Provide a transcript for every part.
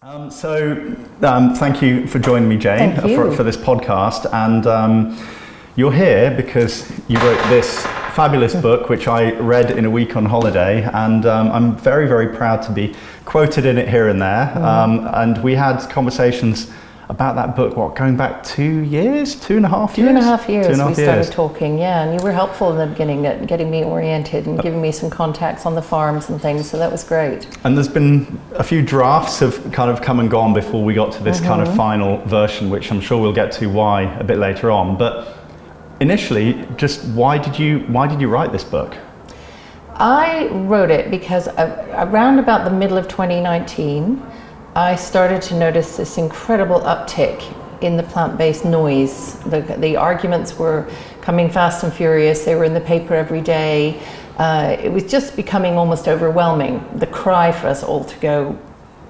Thank you for joining me, Jayne, for this podcast. And you're here because you wrote this fabulous book, which I read in a week on holiday. And I'm very, very proud to be quoted in it here and there. And we had conversations about that book, going back 2 years, 2.5 years? 2.5 years we started talking, and you were helpful in the beginning at getting me oriented and giving me some contacts on the farms and things, so that was great. And there's been a few drafts have kind of come and gone before we got to this kind of final version, which I'm sure we'll get to why a bit later on. But initially, just why did you write this book? I wrote it because around about the middle of 2019, I started to notice this incredible uptick in the plant-based noise. The arguments were coming fast and furious. They were in the paper every day. It was just becoming almost overwhelming, the cry for us all to go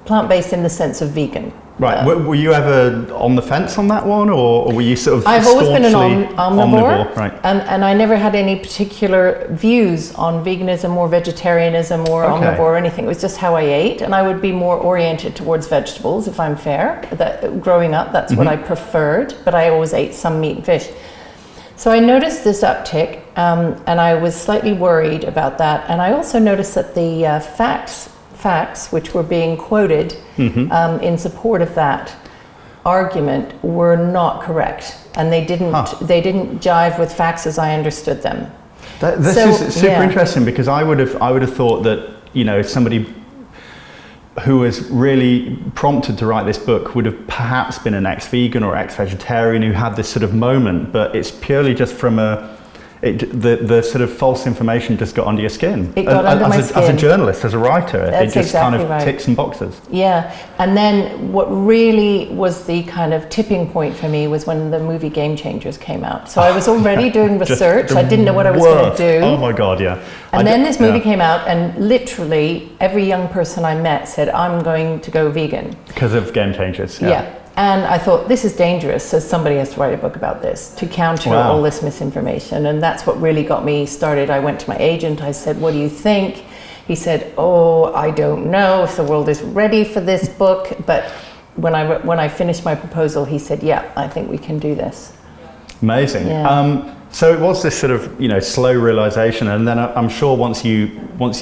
plant-based in the sense of vegan. Right. Were you ever on the fence on that one, or were you sort of I've always been an omnivore, right. and I never had any particular views on veganism or vegetarianism or omnivore or anything. It was just how I ate, and I would be more oriented towards vegetables, if I'm fair. Growing up, that's what I preferred, but I always ate some meat and fish. So I noticed this uptick, and I was slightly worried about that. And I also noticed that the facts which were being quoted in support of that argument were not correct, and they didn't jive with facts as I understood them. This is super interesting, because I would have thought that somebody who was really prompted to write this book would have perhaps been an ex-vegan or ex-vegetarian who had this sort of moment, but it's purely just from the sort of false information just got under your skin. It got under my skin. As a journalist, as a writer, it just exactly kind of ticks some boxes. Yeah, and then what really was the kind of tipping point for me was when the movie Game Changers came out. So I was already doing research. I didn't know what I was going to do. Oh my God, yeah. And then this movie came out, and literally every young person I met said, I'm going to go vegan. Because of Game Changers. Yeah. And I thought, this is dangerous, so somebody has to write a book about this to counter all this misinformation. And that's what really got me started. I went to my agent, I said, what do you think? He said, I don't know if the world is ready for this book. But when I finished my proposal, he said, yeah, I think we can do this. Amazing. Yeah. So it was this sort of, slow realization. And then I'm sure once you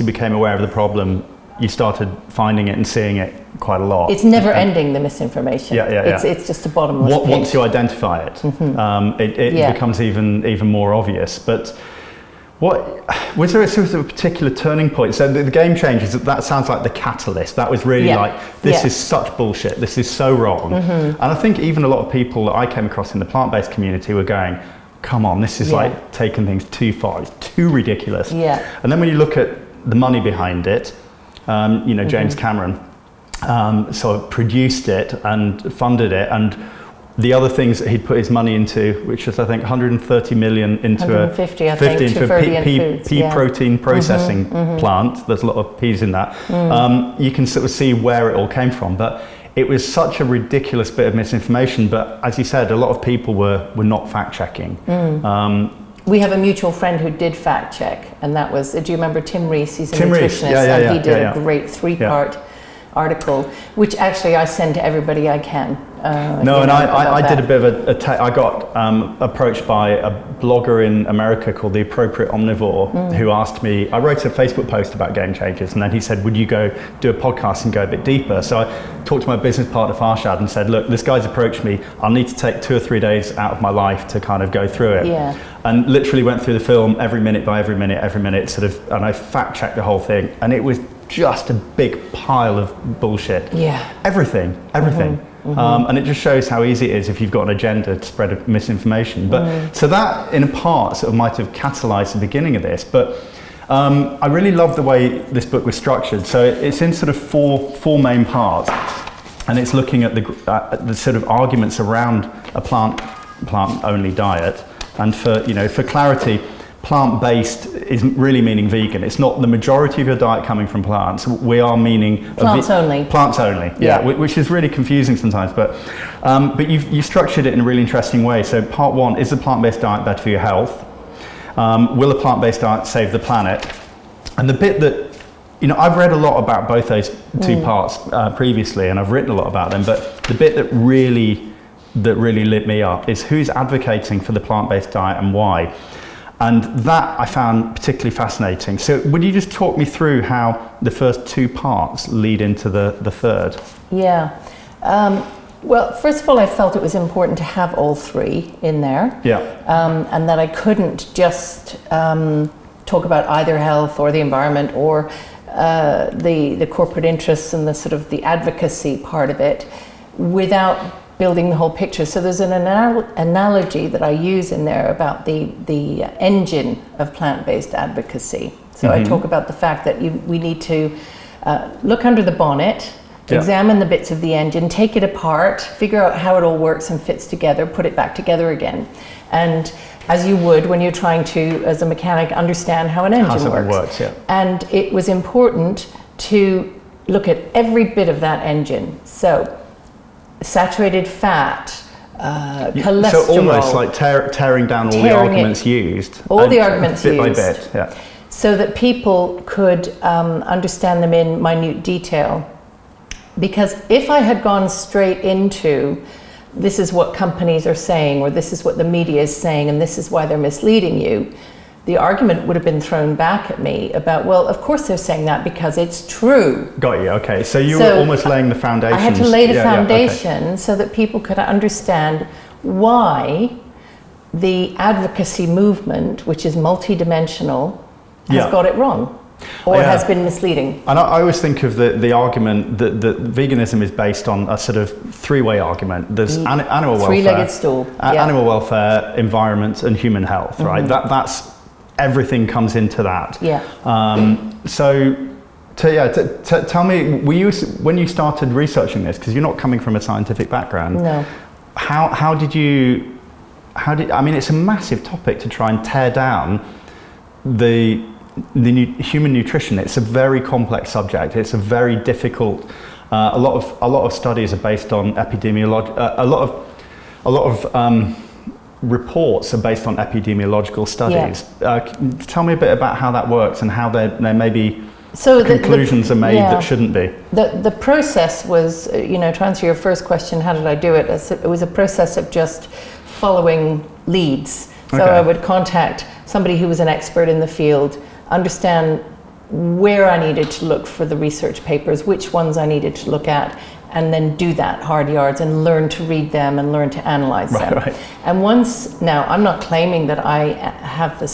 became aware of the problem, you started finding it and seeing it quite a lot. It's never ending, the misinformation. It's just a bottomless pit. Once you identify it, it becomes even more obvious. But was there a sort of a particular turning point? So the Game Changers, that sounds like the catalyst. That was really this is such bullshit. This is so wrong. And I think even a lot of people that I came across in the plant-based community were going, come on, this is like taking things too far. It's too ridiculous. Yeah. And then when you look at the money behind it, James Cameron sort of produced it and funded it, and the other things that he'd put his money into, which is I think 130 million into 150, a pea protein processing plant. There's a lot of peas in that. You can sort of see where it all came from, but it was such a ridiculous bit of misinformation. But as you said, a lot of people were not fact checking. We have a mutual friend who did fact check, and that was, do you remember Tim Rees? He's a nutritionist, and he did a great 3-part article, which actually I send to everybody I can. I did a bit of I got approached by a blogger in America called The Appropriate Omnivore, who asked me, I wrote a Facebook post about Game Changers, and then he said, would you go do a podcast and go a bit deeper? So I talked to my business partner Farshad and said, look, this guy's approached me, I'll need to take 2 or 3 days out of my life to kind of go through it. And literally went through the film every minute by every minute sort of, and I fact checked the whole thing, and it was just a big pile of bullshit. Everything. And it just shows how easy it is if you've got an agenda to spread misinformation. But so that in a part sort of might have catalyzed the beginning of this. But I really love the way this book was structured. So it's in sort of four main parts, and it's looking at the sort of arguments around a plant-only diet. And for clarity, plant-based is really meaning vegan. It's not the majority of your diet coming from plants. We are meaning plants only. Plants only, which is really confusing sometimes. But you structured it in a really interesting way. So part 1, is the plant-based diet better for your health? Will a plant-based diet save the planet? And the bit that I've read a lot about both those two parts previously, and I've written a lot about them, but the bit that really lit me up is who's advocating for the plant-based diet and why. And that I found particularly fascinating. So would you just talk me through how the first two parts lead into the third? Yeah. Well, first of all, I felt it was important to have all three in there. Yeah. And that I couldn't just talk about either health or the environment or the corporate interests and the sort of the advocacy part of it without building the whole picture. So there's an analogy that I use in there about the engine of plant-based advocacy. So I talk about the fact that we need to look under the bonnet, examine the bits of the engine, take it apart, figure out how it all works and fits together, put it back together again. And as you would when you're trying to, as a mechanic, understand how an engine works. And it was important to look at every bit of that engine. So saturated fat, cholesterol. So almost like tearing down all the arguments used. All the arguments bit used. By bit, yeah. So that people could understand them in minute detail. Because if I had gone straight into, this is what companies are saying, or this is what the media is saying, and this is why they're misleading you, the argument would have been thrown back at me about, well, of course they're saying that because it's true. Got you, okay. So you were almost laying the foundation. I had to lay the foundation so that people could understand why the advocacy movement, which is multidimensional, has got it wrong or has been misleading. And I always think of the argument that veganism is based on a sort of three-way argument. There's animal welfare, three-legged stool, animal welfare, environment, and human health, right? That's everything comes into that. Yeah. Tell me, when you started researching this, because you're not coming from a scientific background. No. How did I mean, it's a massive topic to try and tear down the human nutrition. It's a very complex subject. It's a very difficult. A lot of studies are based on epidemiology. A lot of reports are based on epidemiological studies. Tell me a bit about how that works and how there may be conclusions are made that shouldn't be. The process was, to answer your first question, how did I do it? It was a process of just following leads. So I would contact somebody who was an expert in the field, understand where I needed to look for the research papers, which ones I needed to look at, and then do that hard yards and learn to read them and learn to analyze them. Right. And now I'm not claiming that I have the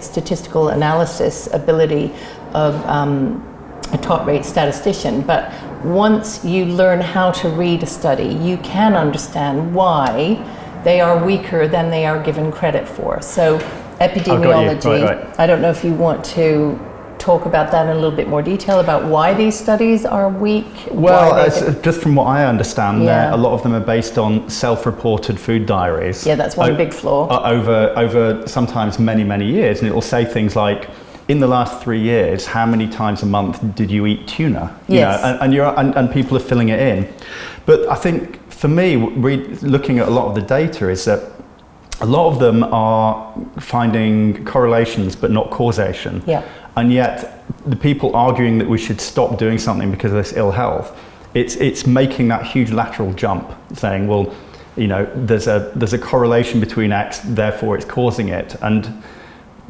statistical analysis ability of a top-rate statistician, but once you learn how to read a study, you can understand why they are weaker than they are given credit for. So epidemiology, I don't know if you want to talk about that in a little bit more detail about why these studies are weak. Well, just from what I understand, a lot of them are based on self-reported food diaries. Yeah, that's one big flaw. Over sometimes many years, and it will say things like, in the last 3 years, how many times a month did you eat tuna? And people are filling it in. But I think for me, looking at a lot of the data is that a lot of them are finding correlations but not causation. Yeah. And yet the people arguing that we should stop doing something because of this ill health, it's making that huge lateral jump, saying, well, there's a correlation between X, therefore it's causing it. And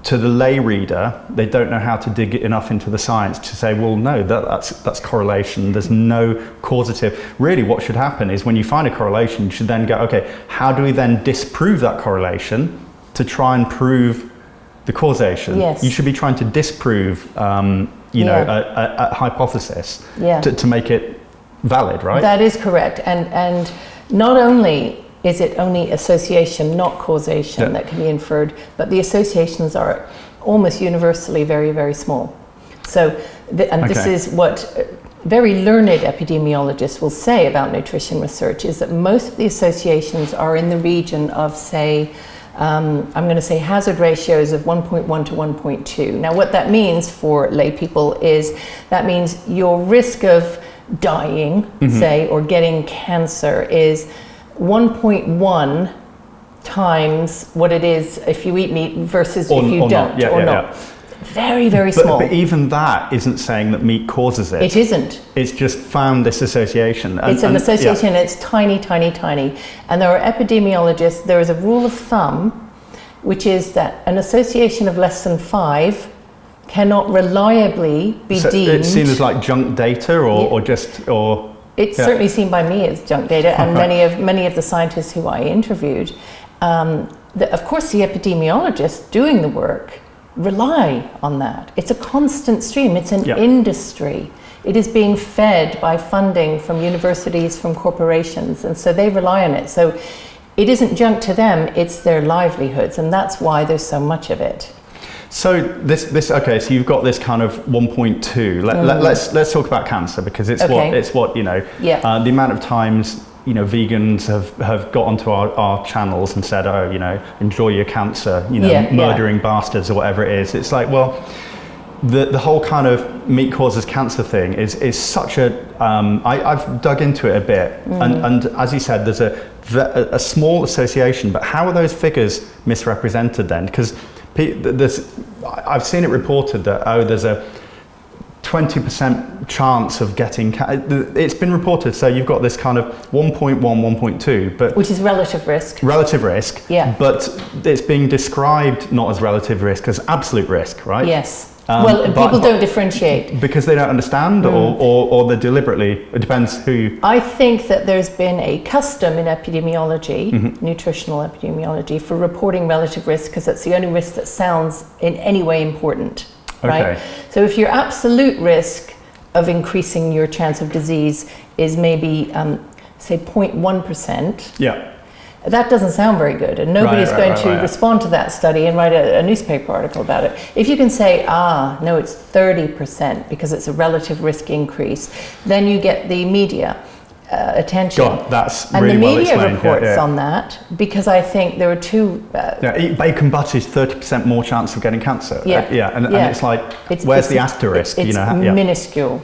to the lay reader, they don't know how to dig enough into the science to say, well, no, that's correlation. There's no causative. Really, what should happen is when you find a correlation, you should then go, okay, how do we then disprove that correlation to try and prove the causation? Yes. You should be trying to disprove, a hypothesis to make it valid, right? That is correct. And not only is it only association, not causation, that can be inferred, but the associations are almost universally very, very small. So, this is what very learned epidemiologists will say about nutrition research, is that most of the associations are in the region of, say, I'm going to say hazard ratios of 1.1 to 1.2. Now, what that means for lay people is that means your risk of dying, say, or getting cancer is 1.1 times what it is if you eat meat versus if you don't or not. Very, very small. But even that isn't saying that meat causes it. It isn't. It's just found this association. It's an association, it's tiny, tiny, tiny. And there are epidemiologists, there is a rule of thumb, which is that an association of less than 5 cannot reliably be deemed. It's seen as like junk data or It's certainly seen by me as junk data, and many of the scientists who I interviewed. Of course, the epidemiologists doing the work rely on that. It's a constant stream. It's an industry. It is being fed by funding from universities, from corporations, and so they rely on it. So it isn't junk to them, it's their livelihoods, and that's why there's so much of it. So okay, so you've got this kind of 1.2. Let's talk about cancer, because it's what the amount of times vegans have got onto our channels and said, enjoy your cancer, murdering bastards or whatever it is. It's like, well, the whole kind of meat causes cancer thing is such a I've dug into it a bit, and as you said, there's a small association, but how are those figures misrepresented then? Because I've seen it reported that there's a 20% chance of getting it's been reported, so you've got this kind of 1.1, 1.2, but which is relative risk, but it's being described not as relative risk, as absolute risk, right? Yes. People don't differentiate because they don't understand, or they're deliberately, it depends who. I think that there's been a custom in epidemiology, nutritional epidemiology, for reporting relative risk, because it's the only risk that sounds in any way important, right? So if your absolute risk of increasing your chance of disease is maybe say 0.1%, that doesn't sound very good, and nobody's going to respond to that study and write a newspaper article about it. If you can say, no, it's 30% because it's a relative risk increase, then you get the media attention. God, that's and really the media well reports on that, because I think there are two. Eat bacon butter is 30% more chance of getting cancer. And it's like, where's the asterisk? It's minuscule,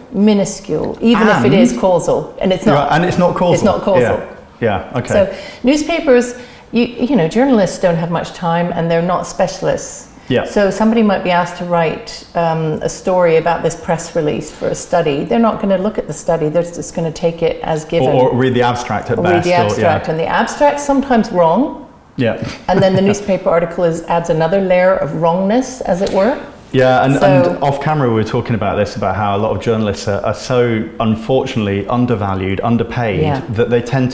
even if it is causal, and it's not. And it's not causal. It's not causal. Okay. So newspapers, journalists don't have much time, and they're not specialists. So somebody might be asked to write a story about this press release for a study. They're not going to look at the study. They're just going to take it as given. Or read the abstract at best. Read the abstract, and the abstract's sometimes wrong. And then the newspaper article adds another layer of wrongness, as it were. And off camera we were talking about this, about how a lot of journalists are so unfortunately undervalued, underpaid, that they tend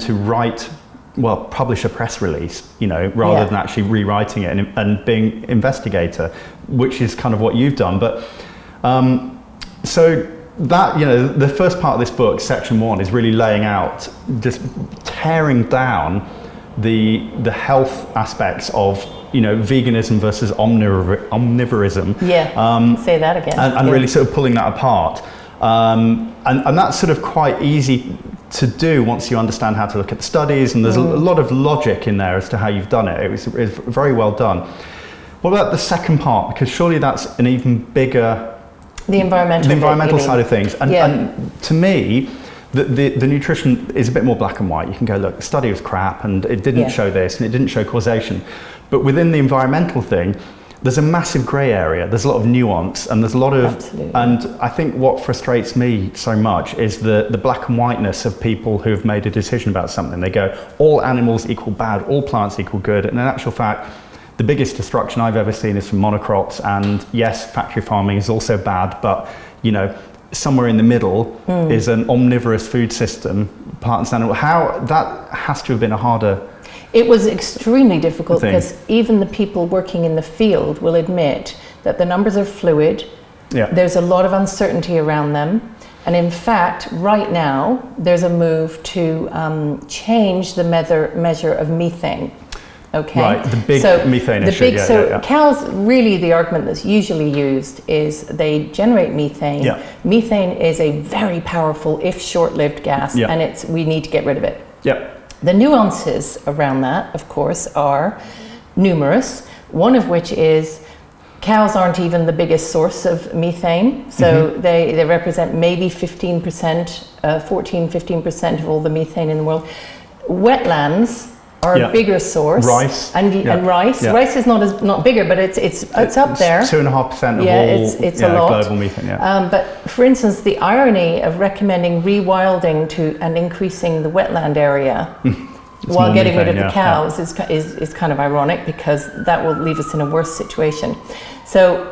to write, publish a press release, rather than actually rewriting it and being investigator, which is kind of what you've done. But so that, the first part of this book, section 1, is really laying out, just tearing down the health aspects of veganism versus omnivorism. Say that again. And really sort of pulling that apart. And that's sort of quite easy to do once you understand how to look at the studies, and there's a lot of logic in there as to how you've done it. It was very well done. What about the second part? Because surely that's an even bigger... The environmental side of things. And to me, the nutrition is a bit more black and white. You can go, look, the study was crap, and it didn't show this, and it didn't show causation. But within the environmental thing, there's a massive grey area. There's a lot of nuance, and there's a lot of... Absolutely. And I think what frustrates me so much is the black and whiteness of people who've made a decision about something. They go, all animals equal bad, all plants equal good. And in actual fact, the biggest destruction I've ever seen is from monocrops. And yes, factory farming is also bad, but somewhere in the middle is an omnivorous food system, plants and animals. How that has to have been a harder... It was extremely difficult, because even the people working in the field will admit that the numbers are fluid. There's a lot of uncertainty around them. And in fact, right now, there's a move to change the measure of methane. Okay. Right, the big methane issue. Cows, really the argument that's usually used is they generate methane. Methane is a very powerful, if short-lived gas, and we need to get rid of it. The nuances around that, of course, are numerous, one of which is cows aren't even the biggest source of methane, so they represent maybe 15%, 14-15% of all the methane in the world. Wetlands are a bigger source. Rice. And rice. Yeah. Rice is not bigger, but it's up there. 2.5% of all it's a lot. global methane. Yeah. But for instance, the irony of recommending rewilding and increasing the wetland area while getting rid of the cows is kind of ironic, because that will leave us in a worse situation. So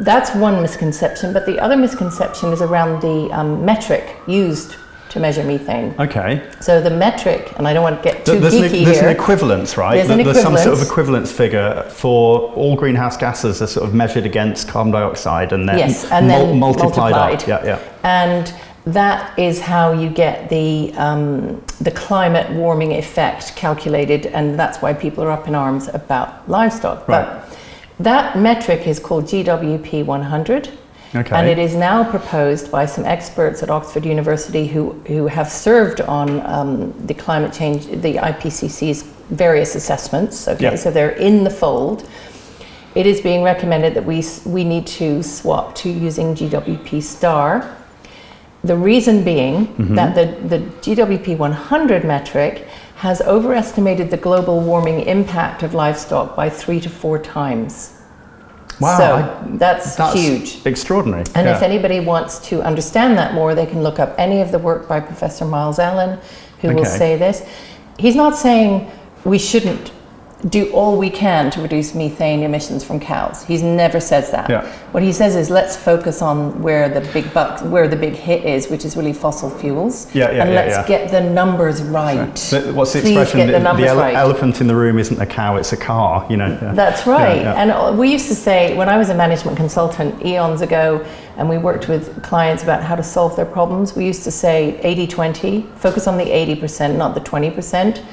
that's one misconception. But the other misconception is around the metric used to measure methane. Okay. So the metric, and I don't want to get too geeky here. There's an equivalence, right? There's some sort of equivalence figure for all greenhouse gases are sort of measured against carbon dioxide and then multiplied up. Yeah. And that is how you get the climate warming effect calculated, and that's why people are up in arms about livestock. Right. But that metric is called GWP 100. Okay. And it is now proposed by some experts at Oxford University who have served on the climate change, the IPCC's various assessments. Okay, so they're in the fold. It is being recommended that we need to swap to using GWP star. The reason being that the GWP 100 metric has overestimated the global warming impact of livestock by 3 to 4 times. Wow, so that's huge. Extraordinary. And if anybody wants to understand that more, they can look up any of the work by Professor Miles Allen, who will say this. He's not saying we shouldn't do all we can to reduce methane emissions from cows. He never says that. Yeah. What he says is let's focus on where the big hit is, which is really fossil fuels. And let's get the numbers right. So, what's the Please expression? get the numbers right. Elephant in the room isn't a cow, it's a car. You know. That's right. And we used to say, when I was a management consultant eons ago, and we worked with clients about how to solve their problems, we used to say 80-20, focus on the 80%, not the 20%.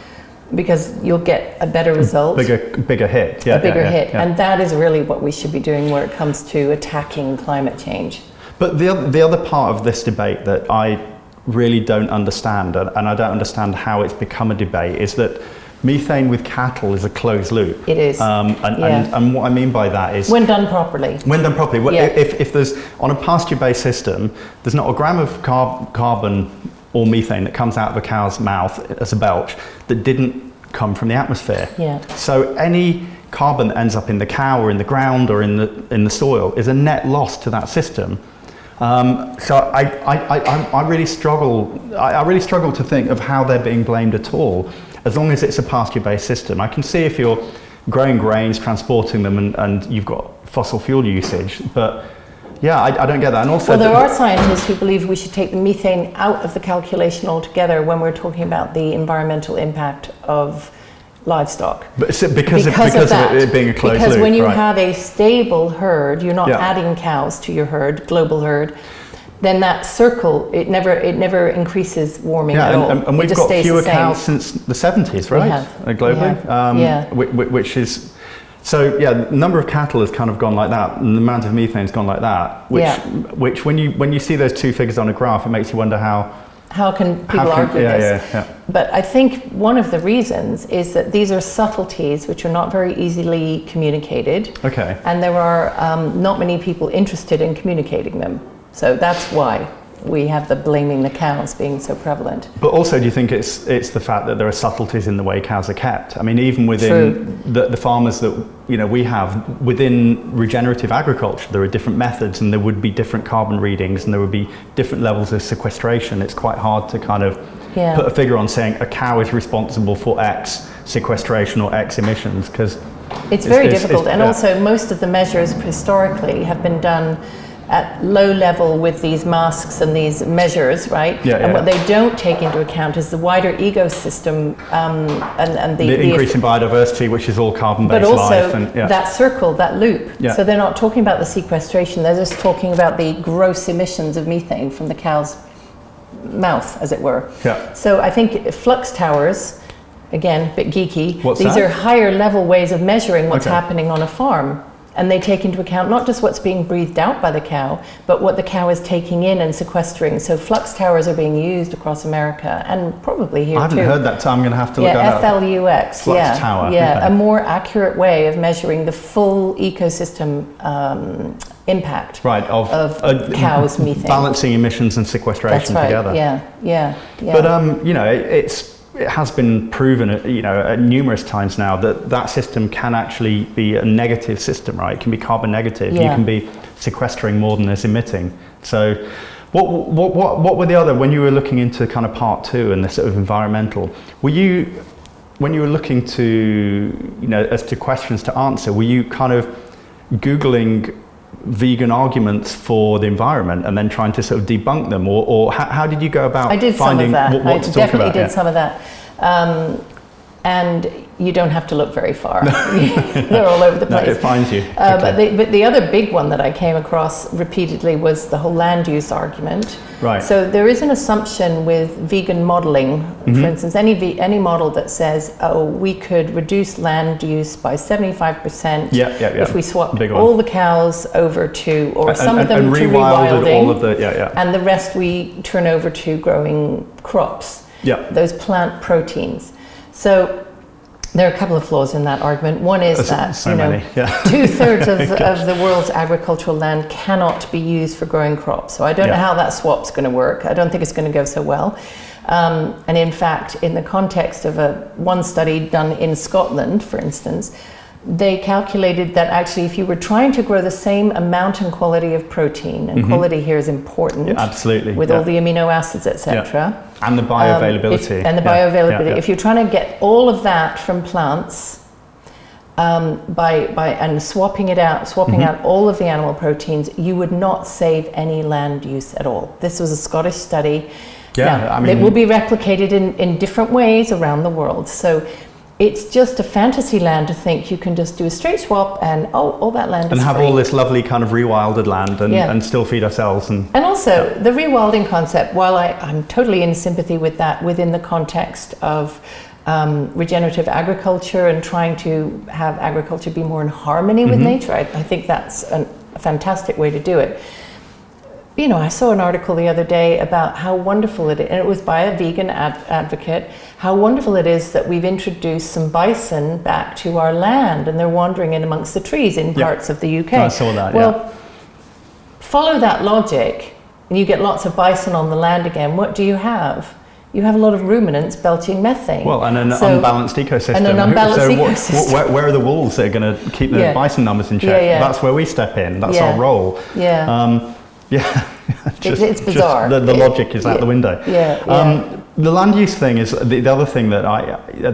Because you'll get a better result. Bigger hit. A bigger hit. And that is really what we should be doing where it comes to attacking climate change. But the other part of this debate that I really don't understand, and I don't understand how it's become a debate, is that methane with cattle is a closed loop. It is. And what I mean by that is... When done properly. If there's, on a pasture-based system, there's not a gram of carbon or methane that comes out of a cow's mouth as a belch that didn't come from the atmosphere. So any carbon that ends up in the cow or in the ground or in the soil is a net loss to that system. So I really struggle. I really struggle to think of how they're being blamed at all. As long as it's a pasture-based system, I can see if you're growing grains, transporting them, and you've got fossil fuel usage, but. Yeah, I don't get that. And also, there are scientists who believe we should take the methane out of the calculation altogether when we're talking about the environmental impact of livestock. But because of it being a closed loop. Because when you have a stable herd, you're not adding cows to your herd, global herd. Then that circle, it never increases warming at all. And we've got fewer cows since the 70s, right? We have. Globally, which is. So the number of cattle has kind of gone like that, and the amount of methane has gone like that. Which when you see those two figures on a graph, it makes you wonder how can people argue this. But I think one of the reasons is that these are subtleties which are not very easily communicated. Okay. And there are not many people interested in communicating them. So that's why we have the blaming the cows being so prevalent. But also, do you think it's the fact that there are subtleties in the way cows are kept? I mean, even within the farmers that we have within regenerative agriculture, there are different methods, and there would be different carbon readings, and there would be different levels of sequestration. It's quite hard to kind of put a figure on saying a cow is responsible for X sequestration or X emissions, because it's very difficult. And also, most of the measures historically have been done at low level with these masks and these measures, right? And what they don't take into account is the wider ecosystem and the increase in biodiversity, which is all carbon-based life. But also that circle, that loop. So they're not talking about the sequestration, they're just talking about the gross emissions of methane from the cow's mouth, as it were. So I think flux towers, again, a bit geeky, these are higher level ways of measuring what's happening on a farm. And they take into account not just what's being breathed out by the cow, but what the cow is taking in and sequestering. So flux towers are being used across America and probably here too. I haven't heard that, so I'm going to have to look that up. FLUX. Flux tower. A more accurate way of measuring the full ecosystem impact of cows' methane. Balancing emissions and sequestration together. But it's it has been proven, numerous times now that system can actually be a negative system, right? It can be carbon negative. Yeah. You can be sequestering more than it's emitting. So, what were the other, when you were looking into kind of part 2 and the sort of environmental? When you were looking to, as to questions to answer, were you kind of Googling vegan arguments for the environment and then trying to sort of debunk them, or how did you go about finding what to talk about? I definitely did some of that. And you don't have to look very far. They're all over the place. No, it finds you. But the other big one that I came across repeatedly was the whole land use argument. Right. So there is an assumption with vegan modeling, for instance, any model that says, we could reduce land use by 75% if we swap all the cows over to, or some of them to rewilding, all of the, and the rest we turn over to growing crops, those plant proteins. So there are a couple of flaws in that argument. One is that 2/3 of the world's agricultural land cannot be used for growing crops. So I don't know how that swap's going to work. I don't think it's going to go so well. And in fact, in the context of one study done in Scotland, for instance, they calculated that actually if you were trying to grow the same amount and quality of protein, and quality here is important, absolutely, with all the amino acids, etc. And the bioavailability. If you're trying to get all of that from plants by swapping out all of the animal proteins, you would not save any land use at all. This was a Scottish study. It will be replicated in different ways around the world. So it's just a fantasy land to think you can just do a straight swap and all that land is have free. All this lovely kind of rewilded land and still feed ourselves. And also the rewilding concept, while I'm totally in sympathy with that within the context of regenerative agriculture and trying to have agriculture be more in harmony with nature, I think that's a fantastic way to do it. I saw an article the other day about how wonderful it is, and it was by a vegan advocate, how wonderful it is that we've introduced some bison back to our land and they're wandering in amongst the trees in parts of the UK. I saw that, follow that logic and you get lots of bison on the land again. What do you have? You have a lot of ruminants belching methane. Well, and an unbalanced ecosystem. Where are the wolves that are going to keep the bison numbers in check? That's where we step in. That's our role. It's bizarre. The logic is out the window. The land use thing is the other thing that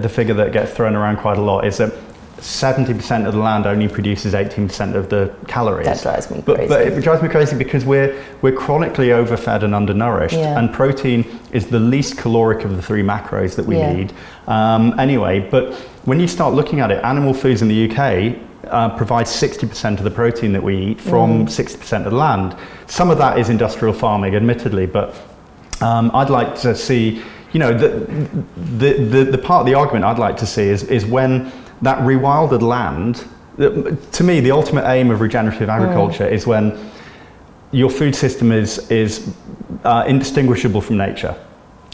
the figure that gets thrown around quite a lot is that 70% of the land only produces 18% of the calories. That drives me crazy. But it drives me crazy because we're chronically overfed and undernourished, and protein is the least caloric of the 3 macros that we need. Anyway, but when you start looking at it, animal foods in the UK provides 60% of the protein that we eat from 60% of the land. Some of that is industrial farming, admittedly, but I'd like to see, the part of the argument I'd like to see is when that rewilded land, to me, the ultimate aim of regenerative agriculture is when your food system is indistinguishable from nature,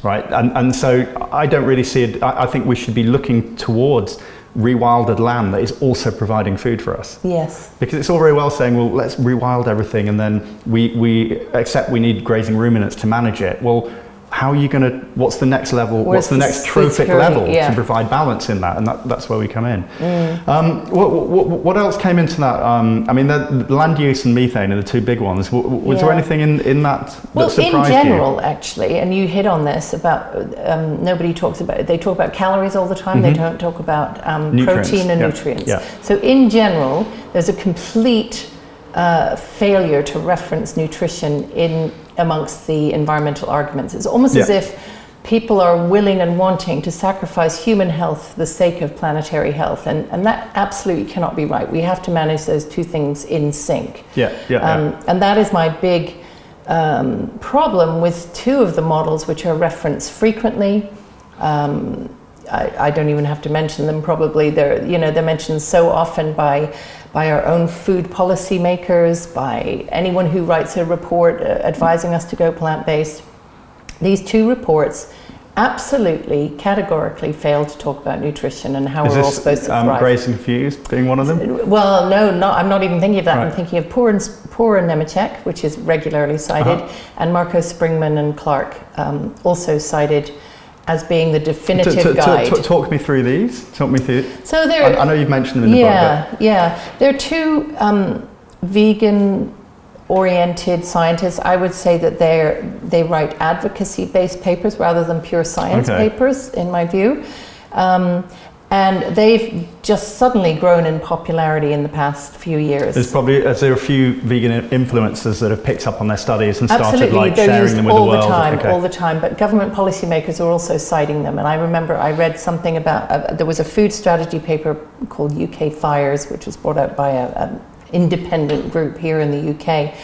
right? And so I don't really see it. I think we should be looking towards rewilded land that is also providing food for us. Yes. Because it's all very well saying, well, let's rewild everything and then we accept we need grazing ruminants to manage it. Well, how are you going to, what's the next level, what's the next trophic level to provide balance in that? And that's where we come in. What else came into that? The land use and methane are the 2 big ones. Was there anything in that that surprised you? Well, in general, actually, and you hit on this about, nobody talks about it. They talk about calories all the time. They don't talk about protein and nutrients. So in general, there's a complete failure to reference nutrition amongst the environmental arguments. It's almost as if people are willing and wanting to sacrifice human health for the sake of planetary health, and that absolutely cannot be right. We have to manage those 2 things in sync. And that is my big problem with 2 of the models which are referenced frequently. I don't even have to mention them. Probably they're mentioned so often by our own food policy makers, by anyone who writes a report advising us to go plant-based. These 2 reports absolutely, categorically fail to talk about nutrition and how we're all supposed to thrive. Grace and Confused being one of them? Well, no, I'm not even thinking of that. Right. I'm thinking of Poor and Nemechek, which is regularly cited, and Marco Springman and Clark also cited as being the definitive guide. Talk me through these. Talk me through. So I know you've mentioned them in the book. Yeah. There are two vegan-oriented scientists. I would say that they write advocacy-based papers rather than pure science papers, in my view. And they've just suddenly grown in popularity in the past few years. There are a few vegan influencers that have picked up on their studies and started sharing them with the world. All the time. But government policymakers are also citing them. And I remember I read something about, there was a food strategy paper called UK Fires, which was brought out by an independent group here in the UK.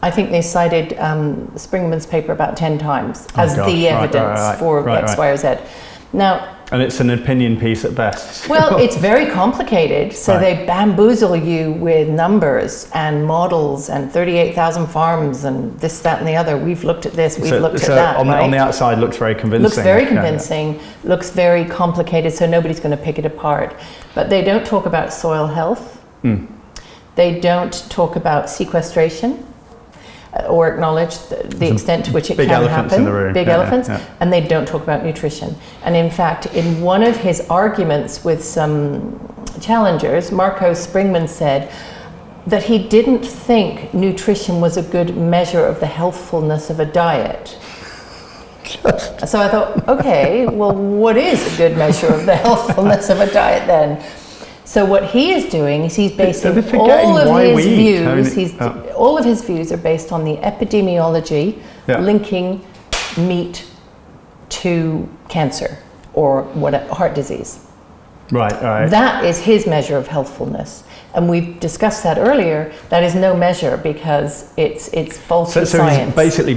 I think they cited Springman's paper about 10 times as the evidence for X, Y, or Z. Now, and it's an opinion piece at best. Well, it's very complicated. So they bamboozle you with numbers and models and 38,000 farms and this, that, and the other. We've looked at this, we've looked at that. On the outside, looks very convincing. Looks very convincing, looks very complicated, so nobody's going to pick it apart. But they don't talk about soil health. They don't talk about sequestration or acknowledge the extent to which it can happen. In the room. Big elephants. And they don't talk about nutrition. And in fact, in one of his arguments with some challengers, Marco Springman said that he didn't think nutrition was a good measure of the healthfulness of a diet. So I thought, okay, well, what is a good measure of the healthfulness of a diet then? So what he is doing is he's basing all of his views. All of his views are based on the epidemiology linking meat to cancer or heart disease. Right. That is his measure of healthfulness, and we've discussed that earlier. That is no measure because it's faulty science. He's basically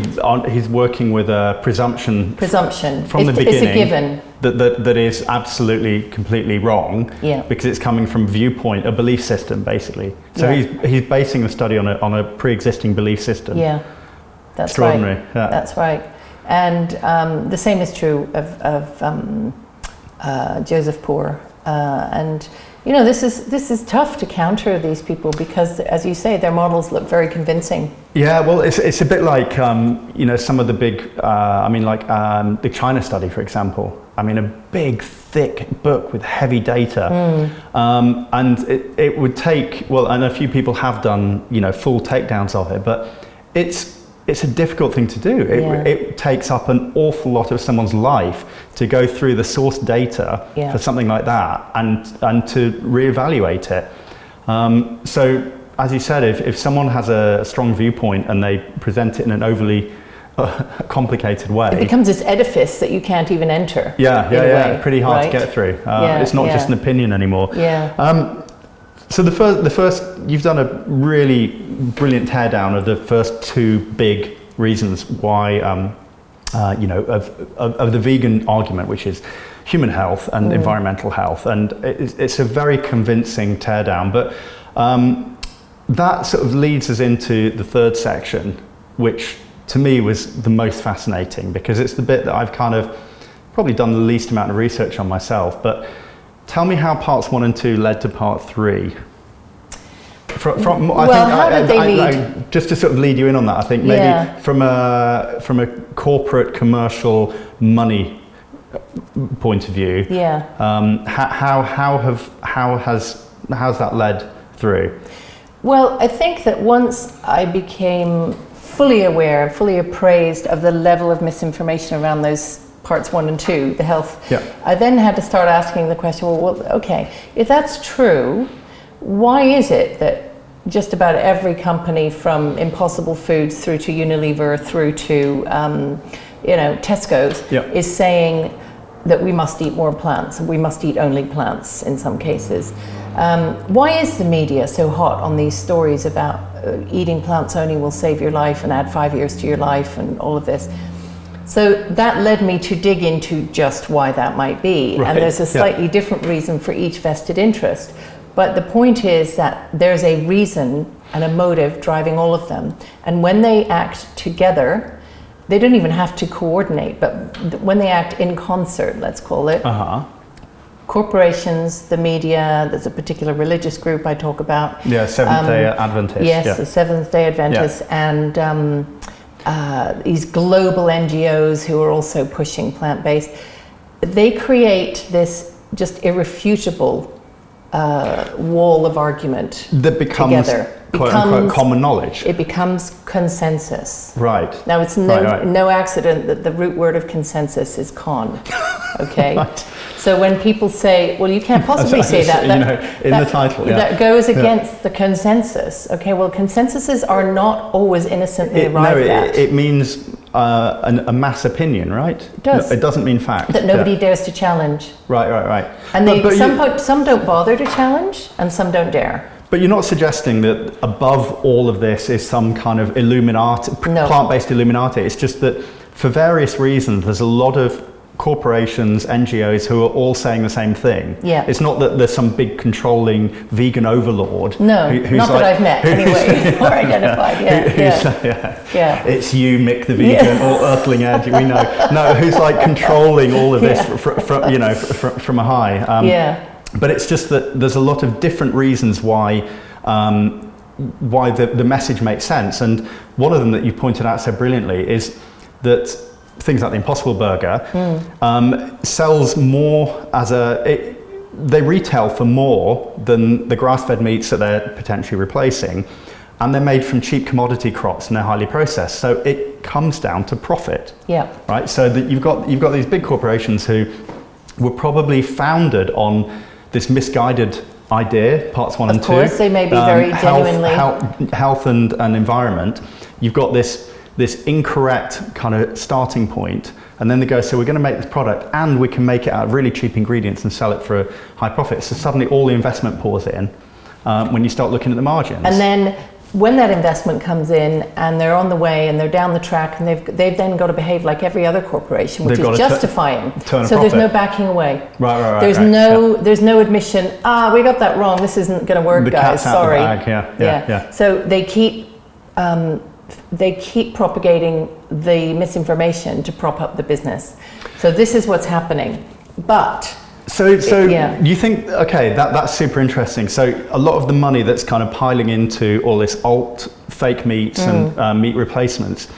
he's working with a presumption from the beginning. It's a given. That is absolutely completely wrong because it's coming from a belief system basically. So he's basing the study on a pre-existing belief system. Yeah, that's extraordinary. Right. Yeah. That's right. And the same is true of Joseph Poor. And you know, this is tough to counter these people because, as you say, their models look very convincing. Yeah, well, it's a bit like some of the big, the China study, for example. I mean, a big, thick book with heavy data, and it would take and a few people have done full takedowns of it, but it's a difficult thing to do. It takes up an awful lot of someone's life to go through the source data for something like that and to reevaluate it. So, as you said, if someone has a strong viewpoint and they present it in an overly complicated way, it becomes this edifice that you can't even enter. Pretty hard to get through. It's not just an opinion anymore. So the first, you've done a really brilliant teardown of the first two big reasons why, of the vegan argument, which is human health and environmental health, and it's a very convincing teardown. But that sort of leads us into the third section, which to me was the most fascinating because it's the bit that I've kind of probably done the least amount of research on myself. But tell me how parts 1 and 2 led to part 3. How did they lead? Just to sort of lead you in on that, I think maybe from a corporate commercial money point of view. How's that led through? Well, I think that once I became fully aware, fully appraised of the level of misinformation around those parts 1 and 2, the health, I then had to start asking the question, okay, if that's true, why is it that just about every company from Impossible Foods through to Unilever through to Tesco's is saying that we must eat more plants and we must eat only plants in some cases? Why is the media so hot on these stories about eating plants only will save your life and add 5 years to your life and all of this? So that led me to dig into just why that might be. And there's a slightly different reason for each vested interest. But the point is that there's a reason and a motive driving all of them. And when they act together, they don't even have to coordinate, but when they act in concert, let's call it, corporations, the media, there's a particular religious group I talk about. Seventh-day Adventists. Yes, the Seventh-day Adventists, and these global NGOs who are also pushing plant-based. they create this just irrefutable wall of argument that becomes together. quote unquote common knowledge. It becomes consensus. Right. Now it's no accident that the root word of consensus is con. Okay. Right. So when people say, well, you can't possibly say that, the title, that goes against the consensus. Okay, well, consensuses are not always innocently arrived at. It means a mass opinion, right? It does. It doesn't mean fact. That nobody dares to challenge. Right. And some don't bother to challenge, and some don't dare. But you're not suggesting that above all of this is some kind of Illuminati, plant-based Illuminati. It's just that for various reasons, there's a lot of corporations, NGOs who are all saying the same thing. Yeah. It's not that there's some big controlling vegan overlord. No, who's not that I've met anyway, or identified. Yeah. It's you, Mick the vegan, or Earthling Edge. We know. No, who's like controlling all of this from a high. But it's just that there's a lot of different reasons why the message makes sense. And one of them that you pointed out so brilliantly is that things like the Impossible Burger sells more they retail for more than the grass-fed meats that they're potentially replacing, and they're made from cheap commodity crops and they're highly processed. So it comes down to profit. Yeah. Right. So that you've got these big corporations who were probably founded on this misguided idea, parts 1 and 2. Of course, they may be very genuinely health and environment. You've got this incorrect kind of starting point, and then they go, so we're going to make this product and we can make it out of really cheap ingredients and sell it for a high profit. So suddenly all the investment pours in when you start looking at the margins. And then when that investment comes in and they're on the way and they're down the track, and they've then got to behave like every other corporation, which is justifying. So there's no backing away. Right. There's no admission. We got that wrong. This isn't going to work, the guys. Cat's out Sorry. the bag. Yeah. So they keep propagating the misinformation to prop up the business. So this is what's happening. But So you think, okay, that's super interesting. So a lot of the money that's kind of piling into all this alt fake meats and meat replacements,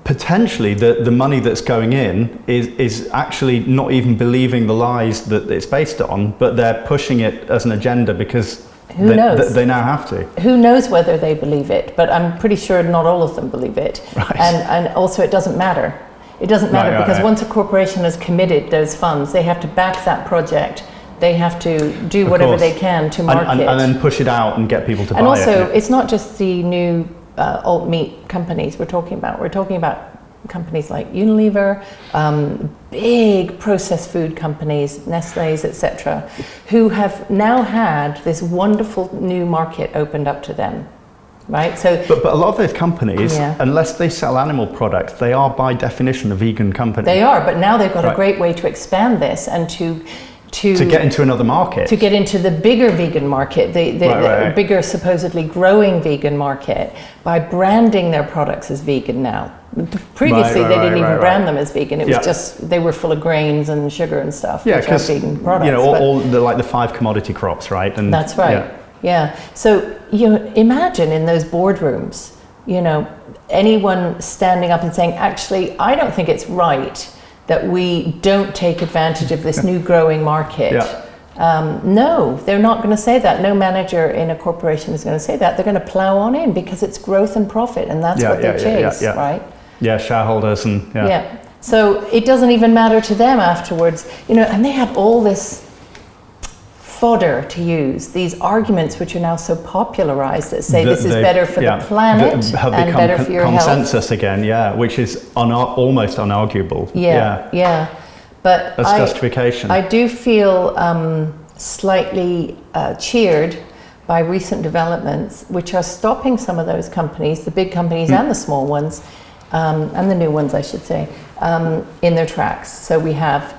potentially the money that's going in is actually not even believing the lies that it's based on, but they're pushing it as an agenda because Who knows? They now have to. Who knows whether they believe it, but I'm pretty sure not all of them believe it. Right. And also it doesn't matter. It doesn't matter because once a corporation has committed those funds, they have to back that project. They have to do whatever they can to market. And then push it out and get people to buy it. And also, it's not just the new alt meat companies we're talking about. We're talking about companies like Unilever, big processed food companies, Nestle's, etc., who have now had this wonderful new market opened up to them. Right. So, but a lot of those companies, unless they sell animal products, they are by definition a vegan company. They are, but now they've got a great way to expand this and to get into another market. To get into the bigger vegan market, the bigger supposedly growing vegan market, by branding their products as vegan now. Previously, they didn't even brand them as vegan. It was just, they were full of grains and sugar and stuff, which are vegan products. You know, all the 5 commodity crops, right? And that's right. Yeah. So you imagine in those boardrooms, you know, anyone standing up and saying, actually, I don't think it's right that we don't take advantage of this new growing market. No, they're not going to say that. No manager in a corporation is going to say that. They're going to plow on in because it's growth and profit, and that's what they chase, right? Yeah, shareholders and So it doesn't even matter to them afterwards, you know, and they have all this fodder to use, these arguments which are now so popularized that say this is better for the planet and better for your consensus health. Again, which is almost unarguable. But as justification. I do feel slightly cheered by recent developments which are stopping some of those companies, the big companies and the small ones, and the new ones I should say, in their tracks. So we have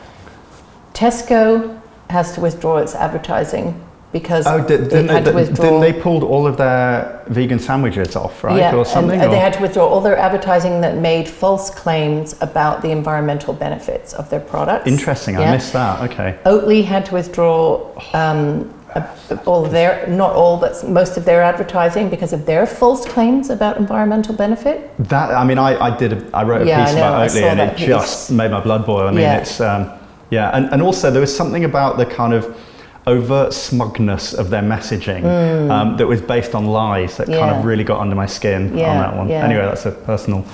Tesco has to withdraw its advertising because didn't they pulled all of their vegan sandwiches off, right? Or something? They had to withdraw all their advertising that made false claims about the environmental benefits of their products. Interesting, I missed that. Okay. Oatly had to withdraw not all, but most of their advertising because of their false claims about environmental benefit? That, I mean, I wrote a piece about Oatly, and it just made my blood boil. I mean, it's, and also there was something about the kind of overt smugness of their messaging that was based on lies that kind of really got under my skin on that one. Anyway, that's a personal...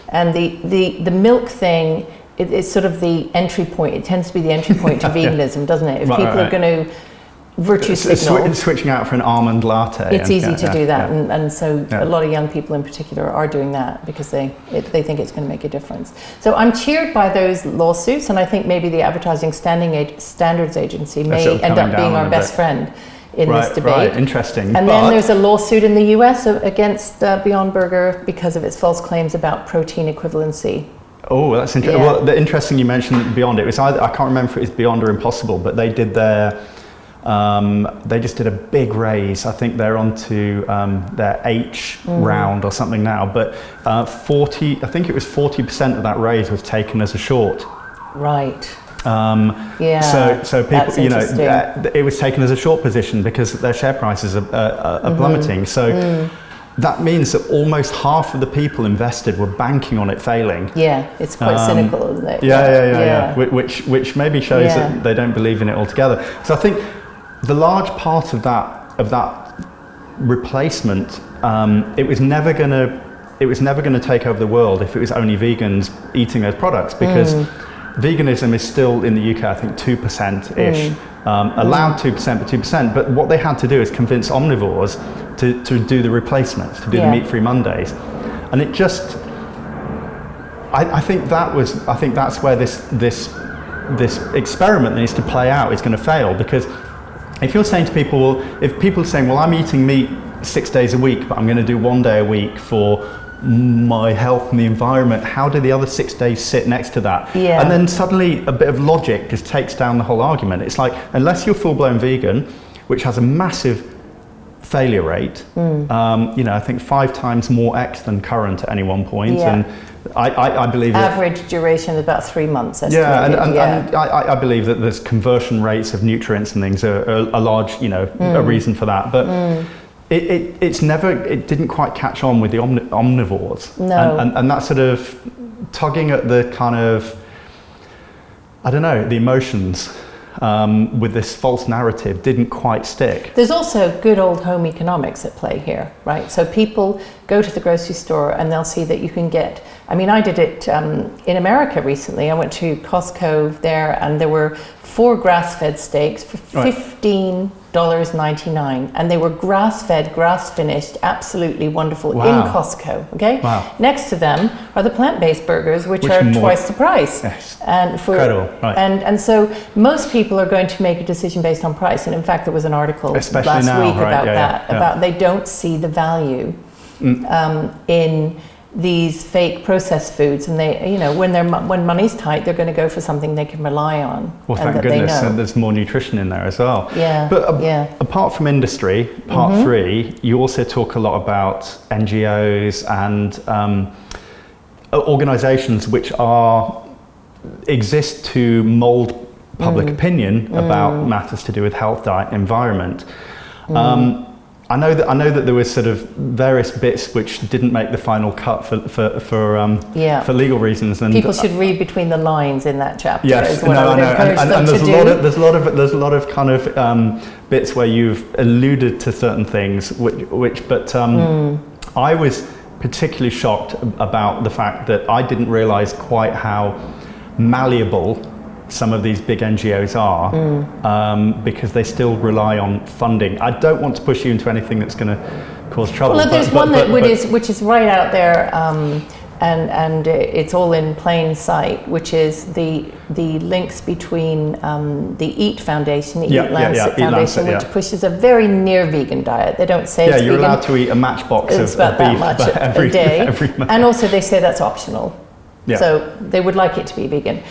And the milk thing, it's sort of the entry point. It tends to be the entry point to veganism, doesn't it? If people are going to virtue signal... Switching out for an almond latte. It's easy to do that. And so a lot of young people in particular are doing that because they think it's going to make a difference. So I'm cheered by those lawsuits, and I think maybe the Advertising Standards Agency may end up being our best friend in this debate. Right, interesting. And then there's a lawsuit in the US against Beyond Burger because of its false claims about protein equivalency. Oh, that's interesting. Well, the interesting you mentioned Beyond. It was either, I can't remember if it was Beyond or Impossible, but they did they just did a big raise. I think they're on to their H round or something now. But I think it was 40% of that raise was taken as a short. Right. So people, it was taken as a short position because their share prices are plummeting. So that means that almost half of the people invested were banking on it failing. Yeah, it's quite cynical, isn't it? Yeah. Which maybe shows that they don't believe in it altogether. So I think the large part of that replacement, it was never going to take over the world if it was only vegans eating those products, because veganism is still in the UK, I think 2%-ish, allowed 2%, but 2%. But what they had to do is convince omnivores to do the replacements, to do the meat-free Mondays, and it just, I think that's where this experiment needs to play out. Is going to fail, because if you're saying to people, well, if people are saying, well, I'm eating meat 6 days a week, but I'm going to do 1 day a week for my health and the environment, how do the other 6 days sit next to that? And then suddenly a bit of logic just takes down the whole argument. It's like, unless you're full-blown vegan, which has a massive failure rate, I think 5 times more X than current at any one point, and I believe average duration is about 3 months. And I believe that there's conversion rates of nutrients and things are a large, a reason for that, but it didn't quite catch on with the omnivores. No. And that sort of tugging at the kind of, I don't know, the emotions with this false narrative didn't quite stick. There's also good old home economics at play here, right? So people go to the grocery store and they'll see that you can get, I mean, I did it in America recently. I went to Costco there, and there were 4 grass-fed steaks for $15.99, and they were grass-fed, grass-finished, absolutely wonderful in Costco. Okay. Wow. Next to them are the plant-based burgers, which are twice the price. Yes. And incredible. Right. And so most people are going to make a decision based on price. And in fact, there was an article last week about that. About they don't see the value in these fake processed foods, and they, when money's tight, they're going to go for something they can rely on. Well, thank goodness, and there's more nutrition in there as well. But apart from industry, part 3, you also talk a lot about NGOs and organisations which exist to mould public opinion about matters to do with health, diet, environment. I know that there was sort of various bits which didn't make the final cut for legal reasons. And people should read between the lines in that chapter. Yes, is what I would encourage them to do. There's a lot of kind of bits where you've alluded to certain things, but I was particularly shocked about the fact that I didn't realise quite how malleable some of these big NGOs are, because they still rely on funding. I don't want to push you into anything that's going to cause trouble. Well, there's one which is right out there, and it's all in plain sight, which is the links between the EAT Foundation, the Eat Lancet Foundation, which pushes a very near vegan diet. They don't say it's you're vegan. Allowed to eat a matchbox of beef that much every day, month. And also they say that's optional. So they would like it to be vegan.